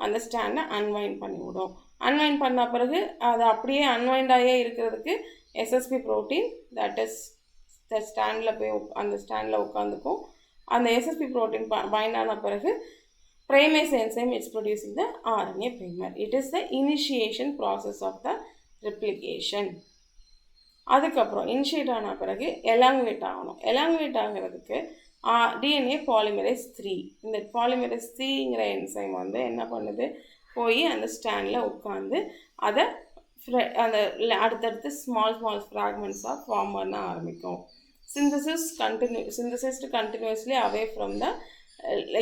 அந்த ஸ்டாண்டை அன்வைண்ட் பண்ணிவிடும். அன்வைண்ட் பண்ண பிறகு அது அப்படியே அன்வைண்டாகவே இருக்கிறதுக்கு SSB protein that is the ஸ்டாண்டில் போய் அந்த ஸ்டாண்டில் உட்காந்துக்கும். அந்த எஸ்எஸ்பி ப்ரோட்டீன் பைண்ட் ஆன பிறகு primase enzyme is producing the RNA primer. It is the initiation process of the replication. அதுக்கப்புறம் இனிஷியேட் ஆன பிறகு எலாங்குவேட் ஆகணும். எலாங்குவேட் ஆகிறதுக்கு டிஎன்ஏ பாலிமரேஸ் 3, இந்த பாலிமரேஸ் 3ங்கிற என்சைம் வந்து என்ன பண்ணுது, போய் அந்த ஸ்டாண்டில் உட்காந்து அதை அந்த அடுத்தடுத்து ஸ்மால் ஃப்ராக்மெண்ட்ஸாக ஃபார்ம் பண்ண ஆரம்பிக்கும். சிந்தசிஸ்டு கண்டினியூஸ்லி அவே ஃப்ரம் த,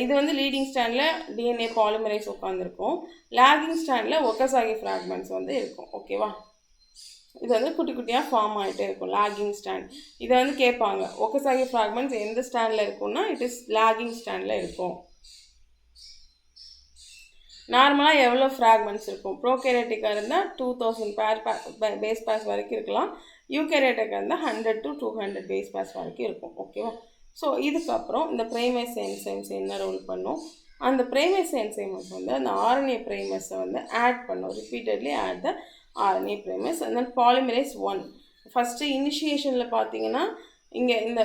இது வந்து லீடிங் ஸ்டாண்டில் டிஎன்ஏ பாலிமரைஸ் உட்காந்துருக்கும், லேகிங் ஸ்டாண்டில் ஒக்கசாகி ஃப்ராக்மெண்ட்ஸ் வந்து இருக்கும். ஓகேவா? இது வந்து குட்டி குட்டியாக ஃபார்ம் ஆகிட்டே இருக்கும் லேகிங் ஸ்டாண்ட். இதை வந்து கேட்பாங்க, ஒக்கசாகி ஃப்ராக்மெண்ட்ஸ் எந்த ஸ்டாண்டில் இருக்கும்னா இட் இஸ் லேகிங் ஸ்டாண்டில் இருக்கும். நார்மலாக எவ்வளோ ஃப்ராக்மெண்ட்ஸ் இருக்கும், ப்ரோகேரியாட்டிக்காக இருந்தால் 2000 பேஸ் பேர்ஸ் வரைக்கும் இருக்கலாம், யூகேரியாட்டிக்காக இருந்தால் 100 to 200 பேஸ் பேர்ஸ் வரைக்கும் இருக்கும். ஓகேவா? ஸோ இதுக்கப்புறம் இந்த ப்ரைமேஸ் என்சைம்ஸ் என்ன ரோல் பண்ணும், அந்த ப்ரைமேஸ் என்சைம்ஸ் வந்து அந்த ஆர்என்ஏ ப்ரைமர்ஸை வந்து ஆட் பண்ணும், repeatedly add the RNA primers. And then polymerase 1 first இனிஷியேஷனில் பார்த்தீங்கன்னா இங்கே இந்த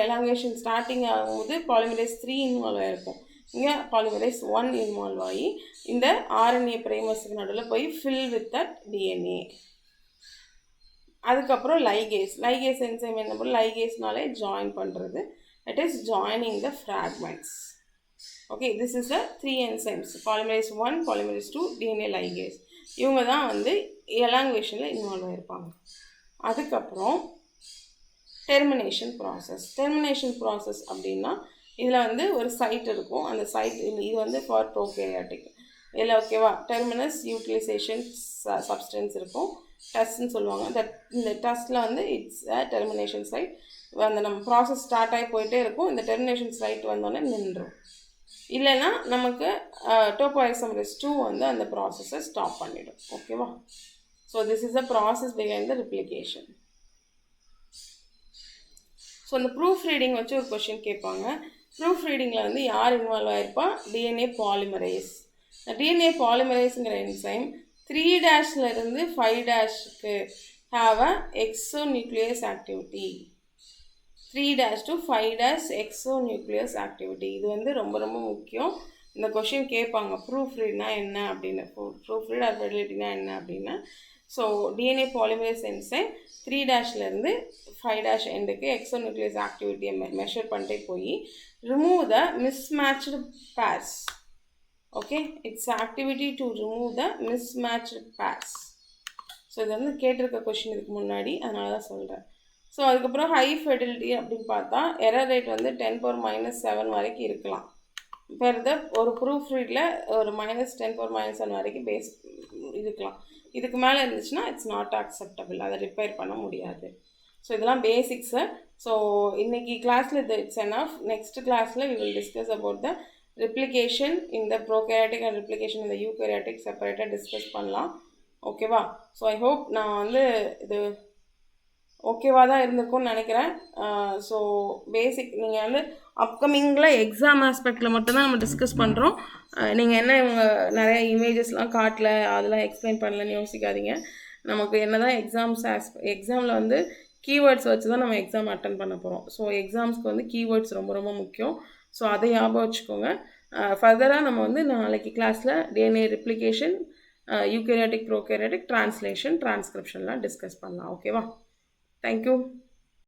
எலாங்கேஷன் ஸ்டார்டிங் ஆகும்போது பாலிமரேஸ் 3 இன்வால்வ் ஆகிருக்கும், இங்கே பாலிமரேஸ் 1 இன்வால்வ் ஆகி இந்த ஆர்என்ஏ ப்ரைமர்ஸுக்கு நடுவில் போய் ஃபில் வித் தட் டிஎன்ஏ. அதுக்கப்புறம் லைகேஸ் என்சைம் என்ன பண்ணும், லைகேஸ்னாலே ஜாயின் பண்ணுறது, it is joining the fragments. Okay, this is the 3 enzymes, polymerase 1, polymerase 2, DNA ligase. இவங்க தான் வந்து எலாங்குவேஷனில் இன்வால்வ் ஆகிருப்பாங்க. அதுக்கப்புறம் டெர்மினேஷன் ப்ராசஸ் அப்படின்னா இதில் வந்து ஒரு சைட் இருக்கும், அந்த சைட் இது வந்து ஃபார் ப்ரோகேரியாட்டிக். இதில் ஓகேவா, டெர்மினஸ் யூட்டிலைசேஷன் சப்ஸ்டன்ஸ் இருக்கும், டஸ்ட்னு சொல்லுவாங்க. இந்த டஸ்ட்டில் வந்து இட்ஸ் டெர்மினேஷன் சைட். அந்த நம்ம ப்ராசஸ் ஸ்டார்ட் ஆகி போயிட்டே இருக்கும், இந்த டெர்மினேஷன் சைட் வந்தோடனே நின்றுடும். இல்லைன்னா நமக்கு டோபோஐசோமரேஸ் 2 வந்து அந்த ப்ராசஸை ஸ்டாப் பண்ணிடும். ஓகேவா? So this is the process behind the replication. So இந்த ப்ரூஃப் ரீடிங் வச்சு ஒரு கொஷின் கேட்பாங்க. ப்ரூஃப் ரீடிங்கில் வந்து யார் இன்வால்வ் ஆகிருப்பா, டிஎன்ஏ பாலிமரேஸ். டிஎன்ஏ பாலிமரேஸுங்கிற என்சைம் 3' இருந்து 5' have a exonuclease activity. 3' to 5' exonuclease activity. இது வந்து ரொம்ப ரொம்ப முக்கியம். இந்த கொஷின் கேட்பாங்க, ப்ரூஃப் ரீட்னா என்ன அப்படின்னு, ப்ரூஃப் ரீட் ஆர் ஃபெடிலிட்டினா என்ன அப்படின்னு. ஸோ டிஎன்ஏ பாலிமரேஸ் என்சைம் 3' இருந்து 5' எண்டுக்கு எக்ஸோநியூக்ளியஸ் ஆக்டிவிட்டியை மெஷர் பண்ணிட்டே போய் remove the mismatched pairs. Okay, it's activity to remove the mismatched pairs. So இது வந்து கேட்டிருக்க கொஷின் இதுக்கு முன்னாடி, அதனால தான் சொல்கிறேன். ஸோ அதுக்கப்புறம் ஹை ஃபெடிலிட்டி அப்படின்னு பார்த்தா எரர் ரேட் வந்து 10⁻⁻7 வரைக்கும் இருக்கலாம். பெருத ஒரு ப்ரூஃப் ரீடில் ஒரு -10⁻⁻7 வரைக்கும் பேஸ் இருக்கலாம். இதுக்கு மேலே இருந்துச்சுன்னா இட்ஸ் நாட் அக்செப்டபிள், அதை ரிப்பேர் பண்ண முடியாது. ஸோ இதெல்லாம் பேசிக்ஸு. ஸோ இன்றைக்கி கிளாஸில் இது இட்ஸ் எனஃப். நெக்ஸ்ட் கிளாஸில் we will discuss about the replication இந்த ப்ரோகேரியாட்டிக் அண்ட் ரிப்ளிகேஷன் இந்த யூகேரியாட்டிக் செப்பரேட்டாக டிஸ்கஸ் பண்ணலாம். ஓகேவா? ஸோ ஐ ஹோப் நான் வந்து இது ஓகேவாக தான் இருந்திருக்கும்னு நினைக்கிறேன். ஸோ பேசிக் நீங்கள் வந்து அப்கமிங்கில் எக்ஸாம் ஆஸ்பெக்டில் மட்டும்தான் நம்ம டிஸ்கஸ் பண்ணுறோம். நீங்கள் என்ன இவங்க நிறைய இமேஜஸ்லாம் காட்டல, அதெல்லாம் எக்ஸ்பிளைன் பண்ணலன்னு யோசிக்காதீங்க. நமக்கு என்ன தான் எக்ஸாமில் வந்து கீவேர்ட்ஸ் வச்சு தான் நம்ம எக்ஸாம் அட்டன் பண்ண போகிறோம். ஸோ எக்ஸாம்ஸ்க்கு வந்து கீவேர்ட்ஸ் ரொம்ப ரொம்ப முக்கியம். ஸோ அதை ஞாபகம் வச்சுக்கோங்க. ஃபர்தராக நம்ம வந்து நாளைக்கு கிளாஸில் DNA replication, eukaryotic prokaryotic, translation, டிரான்ஸ்கிரிப்ஷன்லாம் டிஸ்கஸ் பண்ணலாம். ஓகேவா? தேங்க்யூ.